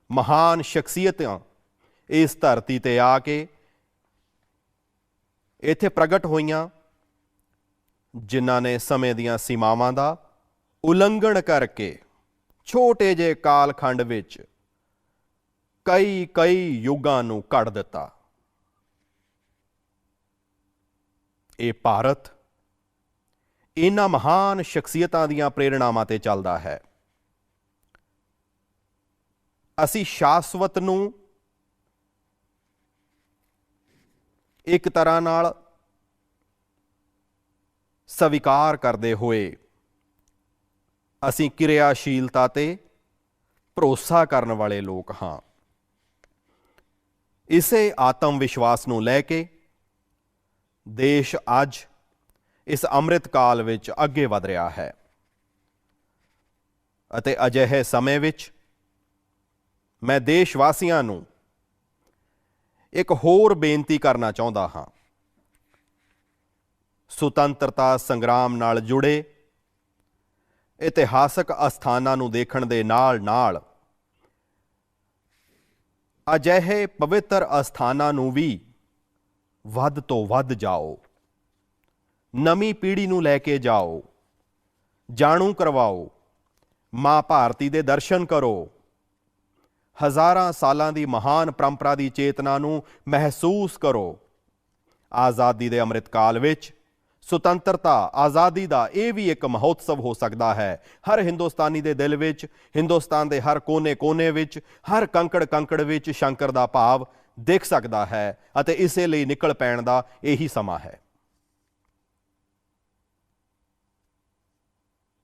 ਮਹਾਨ ਸ਼ਖਸੀਅਤਾਂ ਇਸ ਧਰਤੀ ਤੇ ਆ ਕੇ ਇੱਥੇ ਪ੍ਰਗਟ ਹੋਈਆਂ, ਜਿਨ੍ਹਾਂ ਨੇ ਸਮੇਂ ਦੀਆਂ ਸੀਮਾਵਾਂ ਦਾ ਉਲੰਘਣ ਕਰਕੇ ਛੋਟੇ ਜਿਹੇ ਕਾਲਖੰਡ ਵਿੱਚ ਕਈ ਯੁੱਗਾਂ ਨੂੰ ਘੜ ਦਿੱਤਾ। ਇਹ ਭਾਰਤ ਇਹਨਾਂ ਮਹਾਨ ਸ਼ਖਸੀਅਤਾਂ ਦੀਆਂ ਪ੍ਰੇਰਣਾਵਾਂ ਤੇ ਚੱਲਦਾ ਹੈ। ਅਸੀਂ ਸ਼ਾਸਵਤ ਨੂੰ ਇੱਕ ਤਰ੍ਹਾਂ ਨਾਲ ਸਵੀਕਾਰ ਕਰਦੇ ਹੋਏ ਅਸੀਂ ਕਿਰਿਆਸ਼ੀਲਤਾ ਤੇ ਭਰੋਸਾ ਕਰਨ ਵਾਲੇ ਲੋਕ ਹਾਂ। ਇਸੇ ਆਤਮ ਵਿਸ਼ਵਾਸ ਨੂੰ ਲੈ ਕੇ ਦੇਸ਼ ਅੱਜ ਇਸ ਅੰਮ੍ਰਿਤ ਕਾਲ ਵਿੱਚ ਅੱਗੇ ਵਧ ਰਿਹਾ ਹੈ ਅਤੇ ਅਜਿਹੇ ਸਮੇਂ ਵਿੱਚ ਮੈਂ ਦੇਸ਼ ਵਾਸੀਆਂ ਨੂੰ ਇੱਕ ਹੋਰ ਬੇਨਤੀ ਕਰਨਾ ਚਾਹੁੰਦਾ ਹਾਂ। ਸੁਤੰਤਰਤਾ ਸੰਗਰਾਮ ਨਾਲ ਜੁੜੇ ਇਤਿਹਾਸਕ ਅਸਥਾਨਾਂ ਨੂੰ ਦੇਖਣ ਦੇ ਨਾਲ ਅਜਿਹੇ ਪਵਿੱਤਰ ਅਸਥਾਨਾਂ ਨੂੰ ਵੀ ਵੱਧ ਤੋਂ ਵੱਧ ਜਾਓ, ਨਵੀਂ ਪੀੜ੍ਹੀ ਨੂੰ ਲੈ ਕੇ ਜਾਓ, ਜਾਣੂ ਕਰਵਾਓ, ਮਾਂ ਭਾਰਤੀ ਦੇ ਦਰਸ਼ਨ ਕਰੋ, ਹਜ਼ਾਰਾਂ ਸਾਲਾਂ ਦੀ ਮਹਾਨ ਪਰੰਪਰਾ ਦੀ ਚੇਤਨਾ ਨੂੰ ਮਹਿਸੂਸ ਕਰੋ। ਆਜ਼ਾਦੀ ਦੇ ਅੰਮ੍ਰਿਤ ਕਾਲ ਵਿੱਚ ਸੁਤੰਤਰਤਾ, ਆਜ਼ਾਦੀ ਦਾ ਇਹ ਵੀ ਇੱਕ ਮਹੋਤਸਵ ਹੋ ਸਕਦਾ ਹੈ। ਹਰ ਹਿੰਦੁਸਤਾਨੀ ਦੇ ਦਿਲ ਵਿੱਚ, ਹਿੰਦੁਸਤਾਨ ਦੇ ਹਰ ਕੋਨੇ ਵਿੱਚ, ਹਰ ਕੰਕੜ ਵਿੱਚ ਸ਼ੰਕਰ ਦਾ ਭਾਵ ਦਿਖ ਸਕਦਾ ਹੈ ਅਤੇ ਇਸੇ ਲਈ ਨਿਕਲ ਪੈਣ ਦਾ ਇਹੀ ਸਮਾਂ ਹੈ।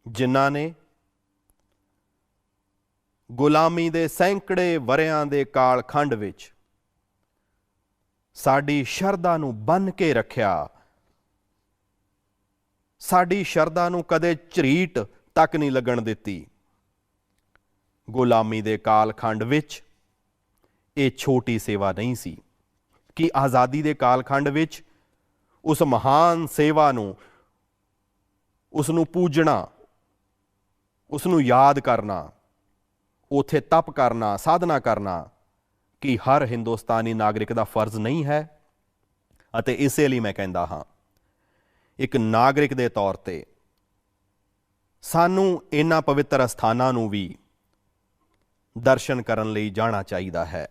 ਜਿਨ੍ਹਾਂ ਨੇ ਗੁਲਾਮੀ ਦੇ ਸੈਂਕੜੇ ਵਰਿਆਂ ਦੇ ਕਾਲਖੰਡ ਵਿੱਚ ਸਾਡੀ ਸ਼ਰਧਾ ਨੂੰ ਬੰਨ੍ਹ ਕੇ ਰੱਖਿਆ, ਸਾਡੀ ਸ਼ਰਧਾ ਨੂੰ ਕਦੇ ਝਰੀਟ ਤੱਕ ਨਹੀਂ ਲੱਗਣ ਦਿੱਤੀ। ਗੁਲਾਮੀ ਦੇ ਕਾਲਖੰਡ ਵਿੱਚ ਇਹ ਛੋਟੀ ਸੇਵਾ ਨਹੀਂ ਸੀ ਕਿ ਆਜ਼ਾਦੀ ਦੇ ਕਾਲਖੰਡ ਵਿੱਚ ਉਸ ਮਹਾਨ ਸੇਵਾ ਨੂੰ, ਉਸ ਨੂੰ ਪੂਜਣਾ, ਉਸ ਨੂੰ ਯਾਦ ਕਰਨਾ, ਉੱਥੇ ਤਪ ਕਰਨਾ, ਸਾਧਨਾ ਕਰਨਾ ਕਿ ਹਰ ਹਿੰਦੁਸਤਾਨੀ ਨਾਗਰਿਕ ਦਾ ਫਰਜ਼ ਨਹੀਂ ਹੈ। ਅਤੇ ਇਸੇ ਲਈ ਮੈਂ ਕਹਿੰਦਾ ਹਾਂ, ਇੱਕ ਨਾਗਰਿਕ ਦੇ ਤੌਰ ਤੇ ਸਾਨੂੰ ਇਹਨਾਂ ਪਵਿੱਤਰ ਅਸਥਾਨਾਂ ਨੂੰ ਵੀ ਦਰਸ਼ਨ ਕਰਨ ਲਈ ਜਾਣਾ ਚਾਹੀਦਾ ਹੈ।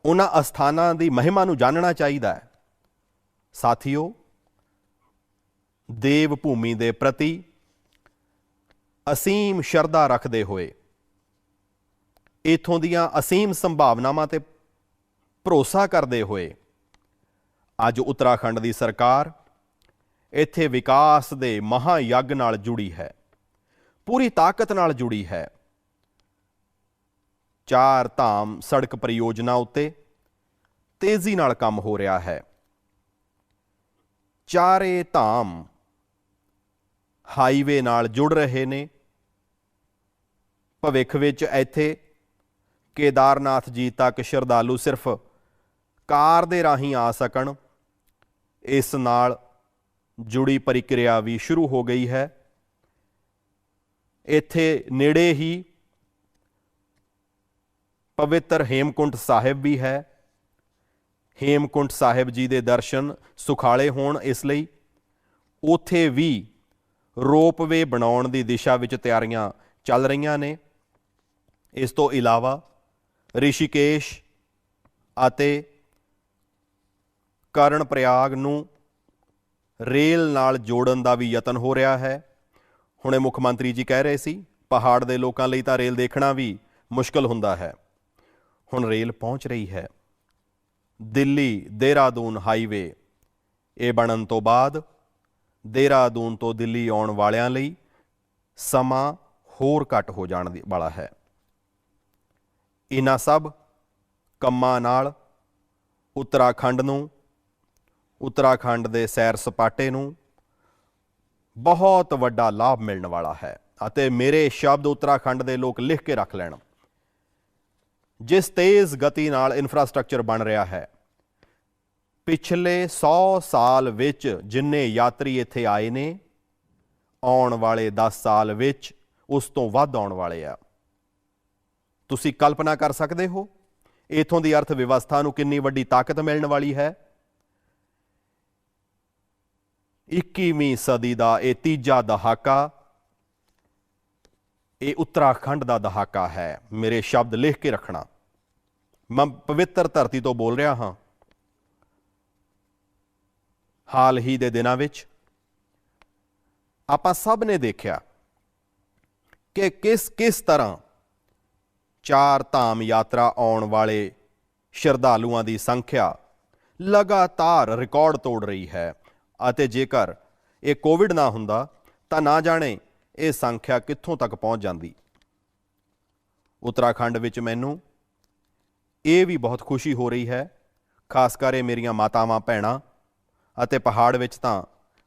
ਉਹਨਾਂ ਅਸਥਾਨਾਂ ਦੀ ਮਹਿਮਾ ਨੂੰ ਜਾਣਨਾ ਚਾਹੀਦਾ ਹੈ। ਸਾਥੀਓ, ਦੇਵ ਭੂਮੀ ਦੇ ਪ੍ਰਤੀ ਅਸੀਮ ਸ਼ਰਧਾ ਰੱਖਦੇ ਹੋਏ, ਇੱਥੋਂ ਦੀਆਂ ਅਸੀਮ ਸੰਭਾਵਨਾਵਾਂ ਤੇ ਭਰੋਸਾ ਕਰਦੇ ਹੋਏ ਅੱਜ ਉੱਤਰਾਖੰਡ ਦੀ ਸਰਕਾਰ ਇੱਥੇ ਵਿਕਾਸ ਦੇ ਮਹਾਯੱਗ ਨਾਲ ਜੁੜੀ ਹੈ, ਪੂਰੀ ਤਾਕਤ ਨਾਲ ਜੁੜੀ ਹੈ। 4 ਧਾਮ ਸੜਕ ਪਰਿਯੋਜਨਾ ਉੱਤੇ ਤੇਜ਼ੀ ਨਾਲ ਕੰਮ ਹੋ ਰਿਹਾ ਹੈ। 4 ਧਾਮ ਹਾਈਵੇ ਨਾਲ ਜੁੜ ਰਹੇ ਨੇ। ਭਵਿੱਖ ਵਿੱਚ ਇੱਥੇ ਕੇਦਾਰਨਾਥ ਜੀ ਤੱਕ ਸ਼ਰਧਾਲੂ ਸਿਰਫ ਕਾਰ ਦੇ ਰਾਹੀਂ ਆ ਸਕਣ, ਇਸ ਨਾਲ ਜੁੜੀ ਪ੍ਰਕਿਰਿਆ ਵੀ ਸ਼ੁਰੂ ਹੋ ਗਈ ਹੈ। ਇੱਥੇ ਨੇੜੇ ਹੀ ਪਵਿੱਤਰ ਹੇਮਕੁੰਟ ਸਾਹਿਬ ਵੀ ਹੈ। ਹੇਮਕੁੰਟ ਸਾਹਿਬ ਜੀ ਦੇ ਦਰਸ਼ਨ ਸੁਖਾਲੇ ਹੋਣ, ਇਸ ਲਈ ਉੱਥੇ ਵੀ ਰੋਪਵੇ ਬਣਾਉਣ ਦੀ ਦਿਸ਼ਾ ਵਿੱਚ ਤਿਆਰੀਆਂ ਚੱਲ ਰਹੀਆਂ ਨੇ। ਇਸ ਤੋਂ ਇਲਾਵਾ ਰਿਸ਼ੀਕੇਸ਼ ਅਤੇ ਕਰਨ ਪ੍ਰਯਾਗ ਨੂੰ ਰੇਲ ਨਾਲ ਜੋੜਨ ਦਾ ਵੀ ਯਤਨ ਹੋ ਰਿਹਾ ਹੈ। ਹੁਣੇ ਮੁੱਖ ਮੰਤਰੀ ਜੀ ਕਹਿ ਰਹੇ ਸੀ ਪਹਾੜ ਦੇ ਲੋਕਾਂ ਲਈ ਤਾਂ ਰੇਲ ਦੇਖਣਾ ਵੀ ਮੁਸ਼ਕਲ ਹੁੰਦਾ ਹੈ। ਹੁਣ ਰੇਲ ਪਹੁੰਚ ਰਹੀ ਹੈ। ਦਿੱਲੀ ਦੇਹਰਾਦੂਨ ਹਾਈਵੇ ਇਹ ਬਣਨ ਤੋਂ ਬਾਅਦ ਦੇਹਰਾਦੂਨ ਤੋਂ ਦਿੱਲੀ ਆਉਣ ਵਾਲਿਆਂ ਲਈ ਸਮਾਂ ਹੋਰ ਘੱਟ ਹੋ ਜਾਣ ਵਾਲਾ ਹੈ। ਇਹਨਾਂ ਸਭ ਕੰਮਾਂ ਨਾਲ ਉੱਤਰਾਖੰਡ ਨੂੰ, ਉੱਤਰਾਖੰਡ ਦੇ ਸੈਰ ਸਪਾਟੇ ਨੂੰ ਬਹੁਤ ਵੱਡਾ ਲਾਭ ਮਿਲਣ ਵਾਲਾ ਹੈ। ਅਤੇ ਮੇਰੇ ਸ਼ਬਦ ਉੱਤਰਾਖੰਡ ਦੇ ਲੋਕ ਲਿਖ ਕੇ ਰੱਖ ਲੈਣ, ਜਿਸ ਤੇਜ਼ ਗਤੀ ਨਾਲ ਇਨਫਰਾਸਟ੍ਰਕਚਰ ਬਣ ਰਿਹਾ ਹੈ, ਪਿਛਲੇ 100 ਸਾਲ ਵਿੱਚ ਜਿੰਨੇ ਯਾਤਰੀ ਇੱਥੇ ਆਏ ਨੇ, ਆਉਣ ਵਾਲੇ 10 ਸਾਲ ਵਿੱਚ ਉਸ ਤੋਂ ਵੱਧ ਆਉਣ ਵਾਲੇ ਆ। ਤੁਸੀਂ ਕਲਪਨਾ ਕਰ ਸਕਦੇ ਹੋ ਇਥੋਂ ਦੀ ਅਰਥ ਵਿਵਸਥਾ ਨੂੰ ਕਿੰਨੀ ਵੱਡੀ ਤਾਕਤ ਮਿਲਣ ਵਾਲੀ ਹੈ। 21ਵੀਂ ਸਦੀ ਦਾ ਇਹ ਤੀਜਾ ਦਹਾਕਾ, ਇਹ ਉੱਤਰਾਖੰਡ ਦਾ ਦਹਾਕਾ ਹੈ। ਮੇਰੇ ਸ਼ਬਦ ਲਿਖ ਕੇ ਰੱਖਣਾ। ਮੈਂ ਪਵਿੱਤਰ ਧਰਤੀ ਤੋਂ ਬੋਲ ਰਿਹਾ ਹਾਂ। ਹਾਲ ਹੀ ਦੇ ਦਿਨਾਂ ਵਿੱਚ ਆਪਾਂ ਸਭ ਨੇ ਦੇਖਿਆ ਕਿ ਕਿਸ ਤਰ੍ਹਾਂ ਚਾਰ ਧਾਮ ਯਾਤਰਾ ਆਉਣ ਵਾਲੇ ਸ਼ਰਧਾਲੂਆਂ ਦੀ ਸੰਖਿਆ ਲਗਾਤਾਰ ਰਿਕਾਰਡ ਤੋੜ ਰਹੀ ਹੈ। ਅਤੇ ਜੇਕਰ ਇਹ ਕੋਵਿਡ ਨਾ ਹੁੰਦਾ ਤਾਂ ਨਾ ਜਾਣੇ ਇਹ ਸੰਖਿਆ ਕਿੱਥੋਂ ਤੱਕ ਪਹੁੰਚ ਜਾਂਦੀ। ਉੱਤਰਾਖੰਡ ਵਿੱਚ ਮੈਨੂੰ ਇਹ ਵੀ ਬਹੁਤ ਖੁਸ਼ੀ ਹੋ ਰਹੀ ਹੈ, ਖਾਸ ਕਰ ਇਹ ਮੇਰੀਆਂ ਮਾਤਾਵਾਂ ਭੈਣਾਂ। ਅਤੇ ਪਹਾੜ ਵਿੱਚ ਤਾਂ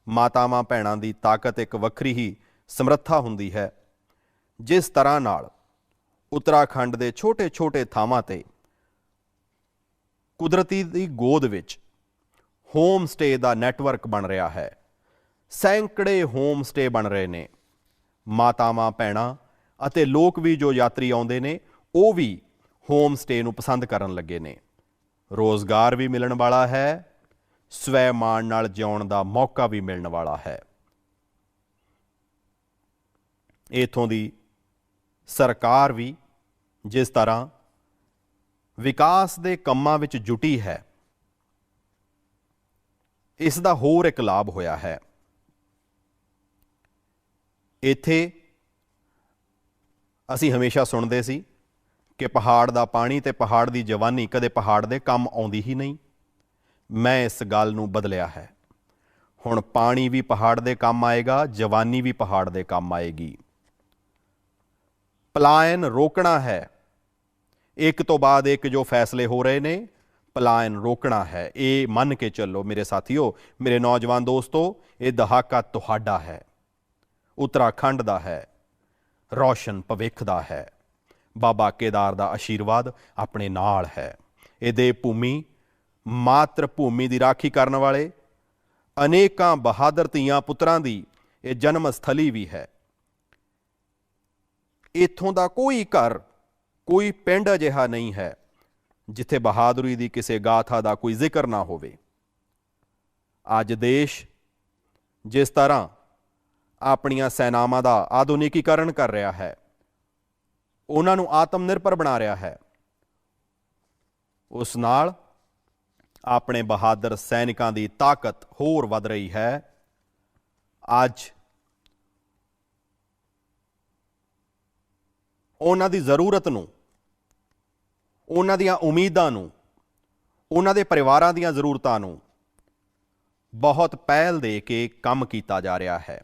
ਮਾਤਾਵਾਂ ਭੈਣਾਂ ਦੀ ਤਾਕਤ ਇੱਕ ਵੱਖਰੀ ਹੀ ਸਮਰੱਥਾ ਹੁੰਦੀ ਹੈ। ਜਿਸ ਤਰ੍ਹਾਂ ਨਾਲ ਉੱਤਰਾਖੰਡ ਦੇ ਛੋਟੇ-ਛੋਟੇ ਥਾਵਾਂ 'ਤੇ ਕੁਦਰਤੀ ਦੀ ਗੋਦ ਵਿੱਚ ਹੋਮ ਸਟੇ ਦਾ ਨੈਟਵਰਕ ਬਣ ਰਿਹਾ ਹੈ। ਸੈਂਕੜੇ ਹੋਮ ਸਟੇ ਬਣ ਰਹੇ ਨੇ। ਮਾਤਾਵਾਂ ਭੈਣਾਂ ਅਤੇ ਲੋਕ ਵੀ ਜੋ ਯਾਤਰੀ ਆਉਂਦੇ ਨੇ ਉਹ ਵੀ ਹੋਮ ਸਟੇ ਨੂੰ ਪਸੰਦ ਕਰਨ ਲੱਗੇ ਨੇ। ਰੋਜ਼ਗਾਰ ਵੀ ਮਿਲਣ ਵਾਲਾ ਹੈ, ਸਵੈ ਮਾਣ ਨਾਲ ਜਿਉਣ ਦਾ ਮੌਕਾ ਵੀ ਮਿਲਣ ਵਾਲਾ ਹੈ। ਇਥੋਂ ਦੀ ਸਰਕਾਰ ਵੀ ਜਿਸ ਤਰ੍ਹਾਂ ਵਿਕਾਸ ਦੇ ਕੰਮਾਂ ਵਿੱਚ ਜੁਟੀ ਹੈ, ਇਸ ਦਾ ਹੋਰ ਇੱਕ ਲਾਭ ਹੋਇਆ ਹੈ। ਇੱਥੇ ਅਸੀਂ ਹਮੇਸ਼ਾ ਸੁਣਦੇ ਸੀ ਕਿ ਪਹਾੜ ਦਾ ਪਾਣੀ ਤੇ ਪਹਾੜ ਦੀ ਜਵਾਨੀ ਕਦੇ ਪਹਾੜ ਦੇ ਕੰਮ ਆਉਂਦੀ ਹੀ ਨਹੀਂ। ਮੈਂ ਇਸ ਗੱਲ ਨੂੰ ਬਦਲਿਆ ਹੈ। ਹੁਣ ਪਾਣੀ ਵੀ ਪਹਾੜ ਦੇ ਕੰਮ ਆਏਗਾ, ਜਵਾਨੀ ਵੀ ਪਹਾੜ ਦੇ ਕੰਮ ਆਏਗੀ। ਪਲਾਇਨ ਰੋਕਣਾ ਹੈ। ਇੱਕ ਤੋਂ ਬਾਅਦ ਇੱਕ ਜੋ ਫੈਸਲੇ ਹੋ ਰਹੇ ਨੇ, ਪਲਾਇਨ ਰੋਕਣਾ ਹੈ। ਇਹ ਮੰਨ ਕੇ ਚੱਲੋ ਮੇਰੇ ਸਾਥੀਓ, ਮੇਰੇ ਨੌਜਵਾਨ ਦੋਸਤੋ, ਇਹ ਦਹਾਕਾ ਤੁਹਾਡਾ ਹੈ, ਉੱਤਰਾਖੰਡ ਦਾ ਹੈ, ਰੌਸ਼ਨ ਭਵਿੱਖ ਦਾ ਹੈ। ਬਾਬਾ ਕੇਦਾਰ ਦਾ ਆਸ਼ੀਰਵਾਦ ਆਪਣੇ ਨਾਲ ਹੈ। ਇਹ ਦੇਵ ਭੂਮੀ, ਮਾਤਰ ਭੂਮੀ ਦੀ ਰਾਖੀ ਕਰਨ ਵਾਲੇ ਅਨੇਕਾਂ ਬਹਾਦਰ ਧੀਆਂ ਪੁੱਤਰਾਂ ਦੀ ਇਹ ਜਨਮ ਸਥਲੀ ਵੀ ਹੈ। ਇੱਥੋਂ ਦਾ ਕੋਈ ਘਰ, ਕੋਈ ਪਿੰਡ ਅਜਿਹਾ ਨਹੀਂ ਹੈ ਜਿੱਥੇ ਬਹਾਦਰੀ ਦੀ ਕਿਸੇ ਗਾਥਾ ਦਾ ਕੋਈ ਜ਼ਿਕਰ ਨਾ ਹੋਵੇ। ਅੱਜ ਦੇਸ਼ ਜਿਸ ਤਰ੍ਹਾਂ ਆਪਣੀਆਂ ਸੈਨਾਵਾਂ ਦਾ ਆਧੁਨਿਕੀਕਰਨ ਕਰ ਰਿਹਾ ਹੈ, ਉਹਨਾਂ ਨੂੰ ਆਤਮ ਨਿਰਭਰ ਬਣਾ ਰਿਹਾ ਹੈ, ਉਸ ਨਾਲ ਆਪਣੇ ਬਹਾਦਰ ਸੈਨਿਕਾਂ ਦੀ ਤਾਕਤ ਹੋਰ ਵੱਧ ਰਹੀ ਹੈ। ਅੱਜ ਉਹਨਾਂ ਦੀ ਜ਼ਰੂਰਤ ਨੂੰ, ਉਹਨਾਂ ਦੀਆਂ ਉਮੀਦਾਂ ਨੂੰ, ਉਹਨਾਂ ਦੇ ਪਰਿਵਾਰਾਂ ਦੀਆਂ ਜ਼ਰੂਰਤਾਂ ਨੂੰ ਬਹੁਤ ਪਹਿਲ ਦੇ ਕੇ ਕੰਮ ਕੀਤਾ ਜਾ ਰਿਹਾ ਹੈ।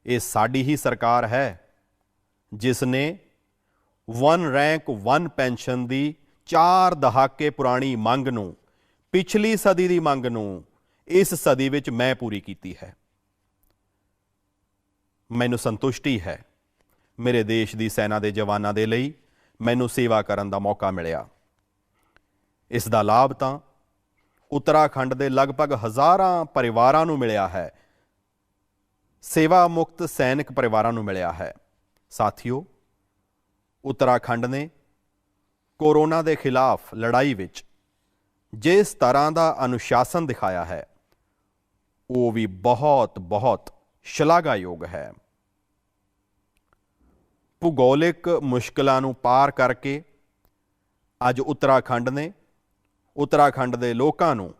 ਇਹ ਸਾਡੀ ਹੀ ਸਰਕਾਰ ਹੈ ਜਿਸ ਨੇ 1 ਰੈਂਕ 1 ਪੈਨਸ਼ਨ ਦੀ 4 ਦਹਾਕੇ ਪੁਰਾਣੀ ਮੰਗ ਨੂੰ, ਪਿਛਲੀ ਸਦੀ ਦੀ ਮੰਗ ਨੂੰ ਇਸ ਸਦੀ ਵਿੱਚ ਮੈਂ ਪੂਰੀ ਕੀਤੀ ਹੈ। ਮੈਨੂੰ ਸੰਤੁਸ਼ਟੀ ਹੈ। ਮੇਰੇ ਦੇਸ਼ ਦੀ ਸੈਨਾ ਦੇ ਜਵਾਨਾਂ ਦੇ ਲਈ ਮੈਨੂੰ ਸੇਵਾ ਕਰਨ ਦਾ ਮੌਕਾ ਮਿਲਿਆ। ਇਸ ਦਾ ਲਾਭ ਤਾਂ ਉੱਤਰਾਖੰਡ ਦੇ ਲਗਭਗ ਹਜ਼ਾਰਾਂ ਪਰਿਵਾਰਾਂ ਨੂੰ ਮਿਲਿਆ ਹੈ, ਸੇਵਾ ਮੁਕਤ ਸੈਨਿਕ ਪਰਿਵਾਰਾਂ ਨੂੰ ਮਿਲਿਆ ਹੈ। ਸਾਥੀਓ, ਉੱਤਰਾਖੰਡ ਨੇ ਕੋਰੋਨਾ ਦੇ ਖਿਲਾਫ ਲੜਾਈ ਵਿੱਚ ਜਿਸ ਤਰ੍ਹਾਂ ਦਾ ਅਨੁਸ਼ਾਸਨ ਦਿਖਾਇਆ ਹੈ ਉਹ ਵੀ ਬਹੁਤ ਬਹੁਤ ਸ਼ਲਾਘਾਯੋਗ ਹੈ। ਭੂਗੋਲਿਕ ਮੁਸ਼ਕਲਾਂ ਨੂੰ ਪਾਰ ਕਰਕੇ ਅੱਜ ਉੱਤਰਾਖੰਡ ਦੇ ਲੋਕਾਂ ਨੂੰ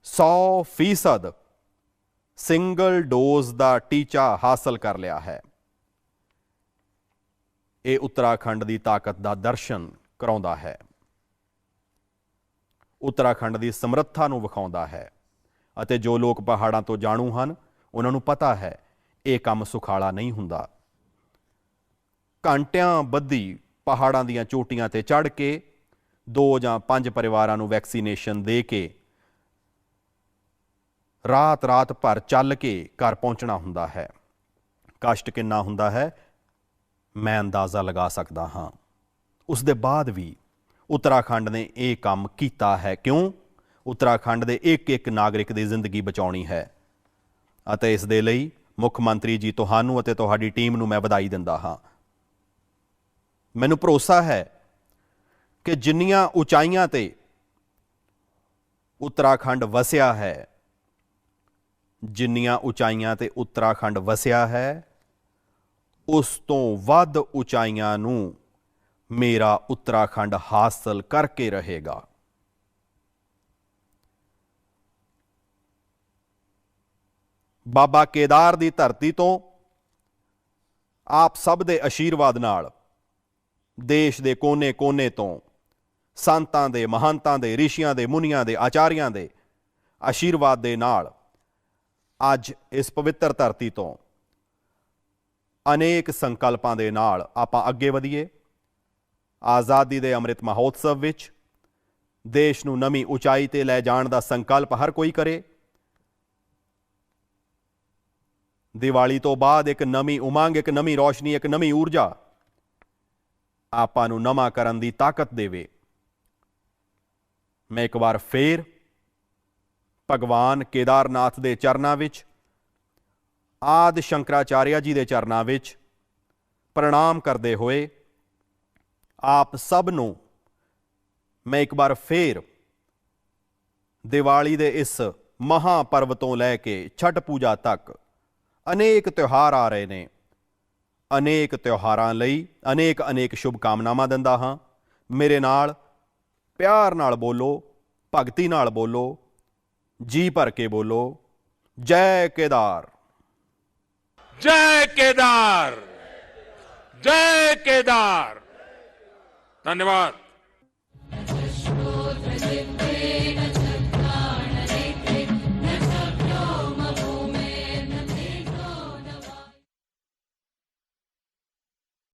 100% ਸਿੰਗਲ ਡੋਜ਼ ਦਾ ਟੀਚਾ ਹਾਸਲ ਕਰ ਲਿਆ ਹੈ। ਇਹ ਉੱਤਰਾਖੰਡ ਦੀ ਤਾਕਤ ਦਾ ਦਰਸ਼ਨ ਕਰਾਉਂਦਾ ਹੈ, ਉੱਤਰਾਖੰਡ ਦੀ ਸਮਰੱਥਾ ਨੂੰ ਵਿਖਾਉਂਦਾ ਹੈ ਅਤੇ ਜੋ ਲੋਕ ਪਹਾੜਾਂ ਤੋਂ ਜਾਣੂ ਹਨ ਉਹਨਾਂ ਨੂੰ ਪਤਾ ਹੈ ਇਹ ਕੰਮ ਸੁਖਾਲਾ ਨਹੀਂ ਹੁੰਦਾ। ਘੰਟਿਆਂ ਬੱਧੀ ਪਹਾੜਾਂ ਦੀਆਂ ਚੋਟੀਆਂ ਤੇ ਚੜ੍ਹ ਕੇ 2 ਜਾਂ 5 ਪਰਿਵਾਰਾਂ ਨੂੰ ਵੈਕਸੀਨੇਸ਼ਨ ਦੇ ਕੇ ਰਾਤ ਭਰ ਚੱਲ ਕੇ ਘਰ ਪਹੁੰਚਣਾ ਹੁੰਦਾ ਹੈ। ਕਸ਼ਟ ਕਿੰਨਾ ਹੁੰਦਾ ਹੈ ਮੈਂ ਅੰਦਾਜ਼ਾ ਲਗਾ ਸਕਦਾ ਹਾਂ। ਉਸ ਦੇ ਬਾਅਦ ਵੀ ਉੱਤਰਾਖੰਡ ਨੇ ਇਹ ਕੰਮ ਕੀਤਾ ਹੈ। ਕਿਉਂ? ਉੱਤਰਾਖੰਡ ਦੇ ਇੱਕ ਨਾਗਰਿਕ ਦੀ ਜ਼ਿੰਦਗੀ ਬਚਾਉਣੀ ਹੈ ਅਤੇ ਇਸ ਦੇ ਲਈ ਮੁੱਖ ਮੰਤਰੀ ਜੀ ਤੁਹਾਨੂੰ ਅਤੇ ਤੁਹਾਡੀ ਟੀਮ ਨੂੰ ਮੈਂ ਵਧਾਈ ਦਿੰਦਾ ਹਾਂ। ਮੈਨੂੰ ਭਰੋਸਾ ਹੈ ਕਿ ਜਿੰਨੀਆਂ ਉਚਾਈਆਂ ਤੇ ਉੱਤਰਾਖੰਡ ਵਸਿਆ ਹੈ, ਉਸ ਤੋਂ ਵੱਧ ਉਚਾਈਆਂ ਨੂੰ ਮੇਰਾ ਉੱਤਰਾਖੰਡ ਹਾਸਲ ਕਰਕੇ ਰਹੇਗਾ। ਬਾਬਾ ਕੇਦਾਰ ਦੀ ਧਰਤੀ ਤੋਂ ਆਪ ਸਭ ਦੇ ਆਸ਼ੀਰਵਾਦ ਨਾਲ ਦੇਸ਼ ਦੇ ਕੋਨੇ-ਕੋਨੇ ਤੋਂ ਸੰਤਾਂ ਦੇ, ਮਹੰਤਾਂ ਦੇ, ਰਿਸ਼ੀਆਂ ਦੇ, ਮੁਨੀਆਂ ਦੇ, ਆਚਾਰੀਆਂ ਦੇ ਆਸ਼ੀਰਵਾਦ ਦੇ ਨਾਲ ਅੱਜ ਇਸ ਪਵਿੱਤਰ ਧਰਤੀ ਤੋਂ ਅਨੇਕ ਸੰਕਲਪਾਂ ਦੇ ਨਾਲ ਆਪਾਂ ਅੱਗੇ ਵਧੀਏ। ਆਜ਼ਾਦੀ ਦੇ ਅੰਮ੍ਰਿਤ ਮਹੋਤਸਵ ਵਿੱਚ ਦੇਸ਼ ਨੂੰ ਨਵੀਂ ਉਚਾਈ ਤੇ ਲੈ ਜਾਣ ਦਾ ਸੰਕਲਪ ਹਰ ਕੋਈ ਕਰੇ। ਦੀਵਾਲੀ ਤੋਂ ਬਾਅਦ ਇੱਕ ਨਵੀਂ ਉਮੰਗ, ਇੱਕ ਨਵੀਂ ਰੋਸ਼ਨੀ, ਇੱਕ ਨਵੀਂ ਊਰਜਾ ਆਪਾਂ ਨੂੰ ਨਵਾਂ ਕਰਨ ਦੀ ਤਾਕਤ ਦੇਵੇ। ਮੈਂ ਇੱਕ ਵਾਰ ਫੇਰ ਭਗਵਾਨ ਕੇਦਾਰਨਾਥ ਦੇ ਚਰਨਾਂ ਵਿੱਚ, ਆਦਿ ਸ਼ੰਕਰਾਚਾਰਿਆ ਜੀ ਦੇ ਚਰਨਾਂ ਵਿੱਚ ਪ੍ਰਣਾਮ ਕਰਦੇ ਹੋਏ ਆਪ ਸਭ ਨੂੰ ਮੈਂ ਇੱਕ ਵਾਰ ਫੇਰ ਦੀਵਾਲੀ ਦੇ ਇਸ ਮਹਾਪਰਵ ਤੋਂ ਲੈ ਕੇ ਛਠ ਪੂਜਾ ਤੱਕ ਅਨੇਕ ਤਿਉਹਾਰ ਆ ਰਹੇ ਨੇ, ਅਨੇਕ ਤਿਉਹਾਰਾਂ ਲਈ ਅਨੇਕ ਸ਼ੁਭ ਕਾਮਨਾਵਾਂ ਦਿੰਦਾ ਹਾਂ। ਮੇਰੇ ਨਾਲ ਪਿਆਰ ਨਾਲ ਬੋਲੋ, ਭਗਤੀ ਨਾਲ ਬੋਲੋ, ਜੀ ਭਰ ਕੇ ਬੋਲੋ, ਜੈ ਕੇਦਾਰ। जय केदार, जय केदार। धन्यवाद।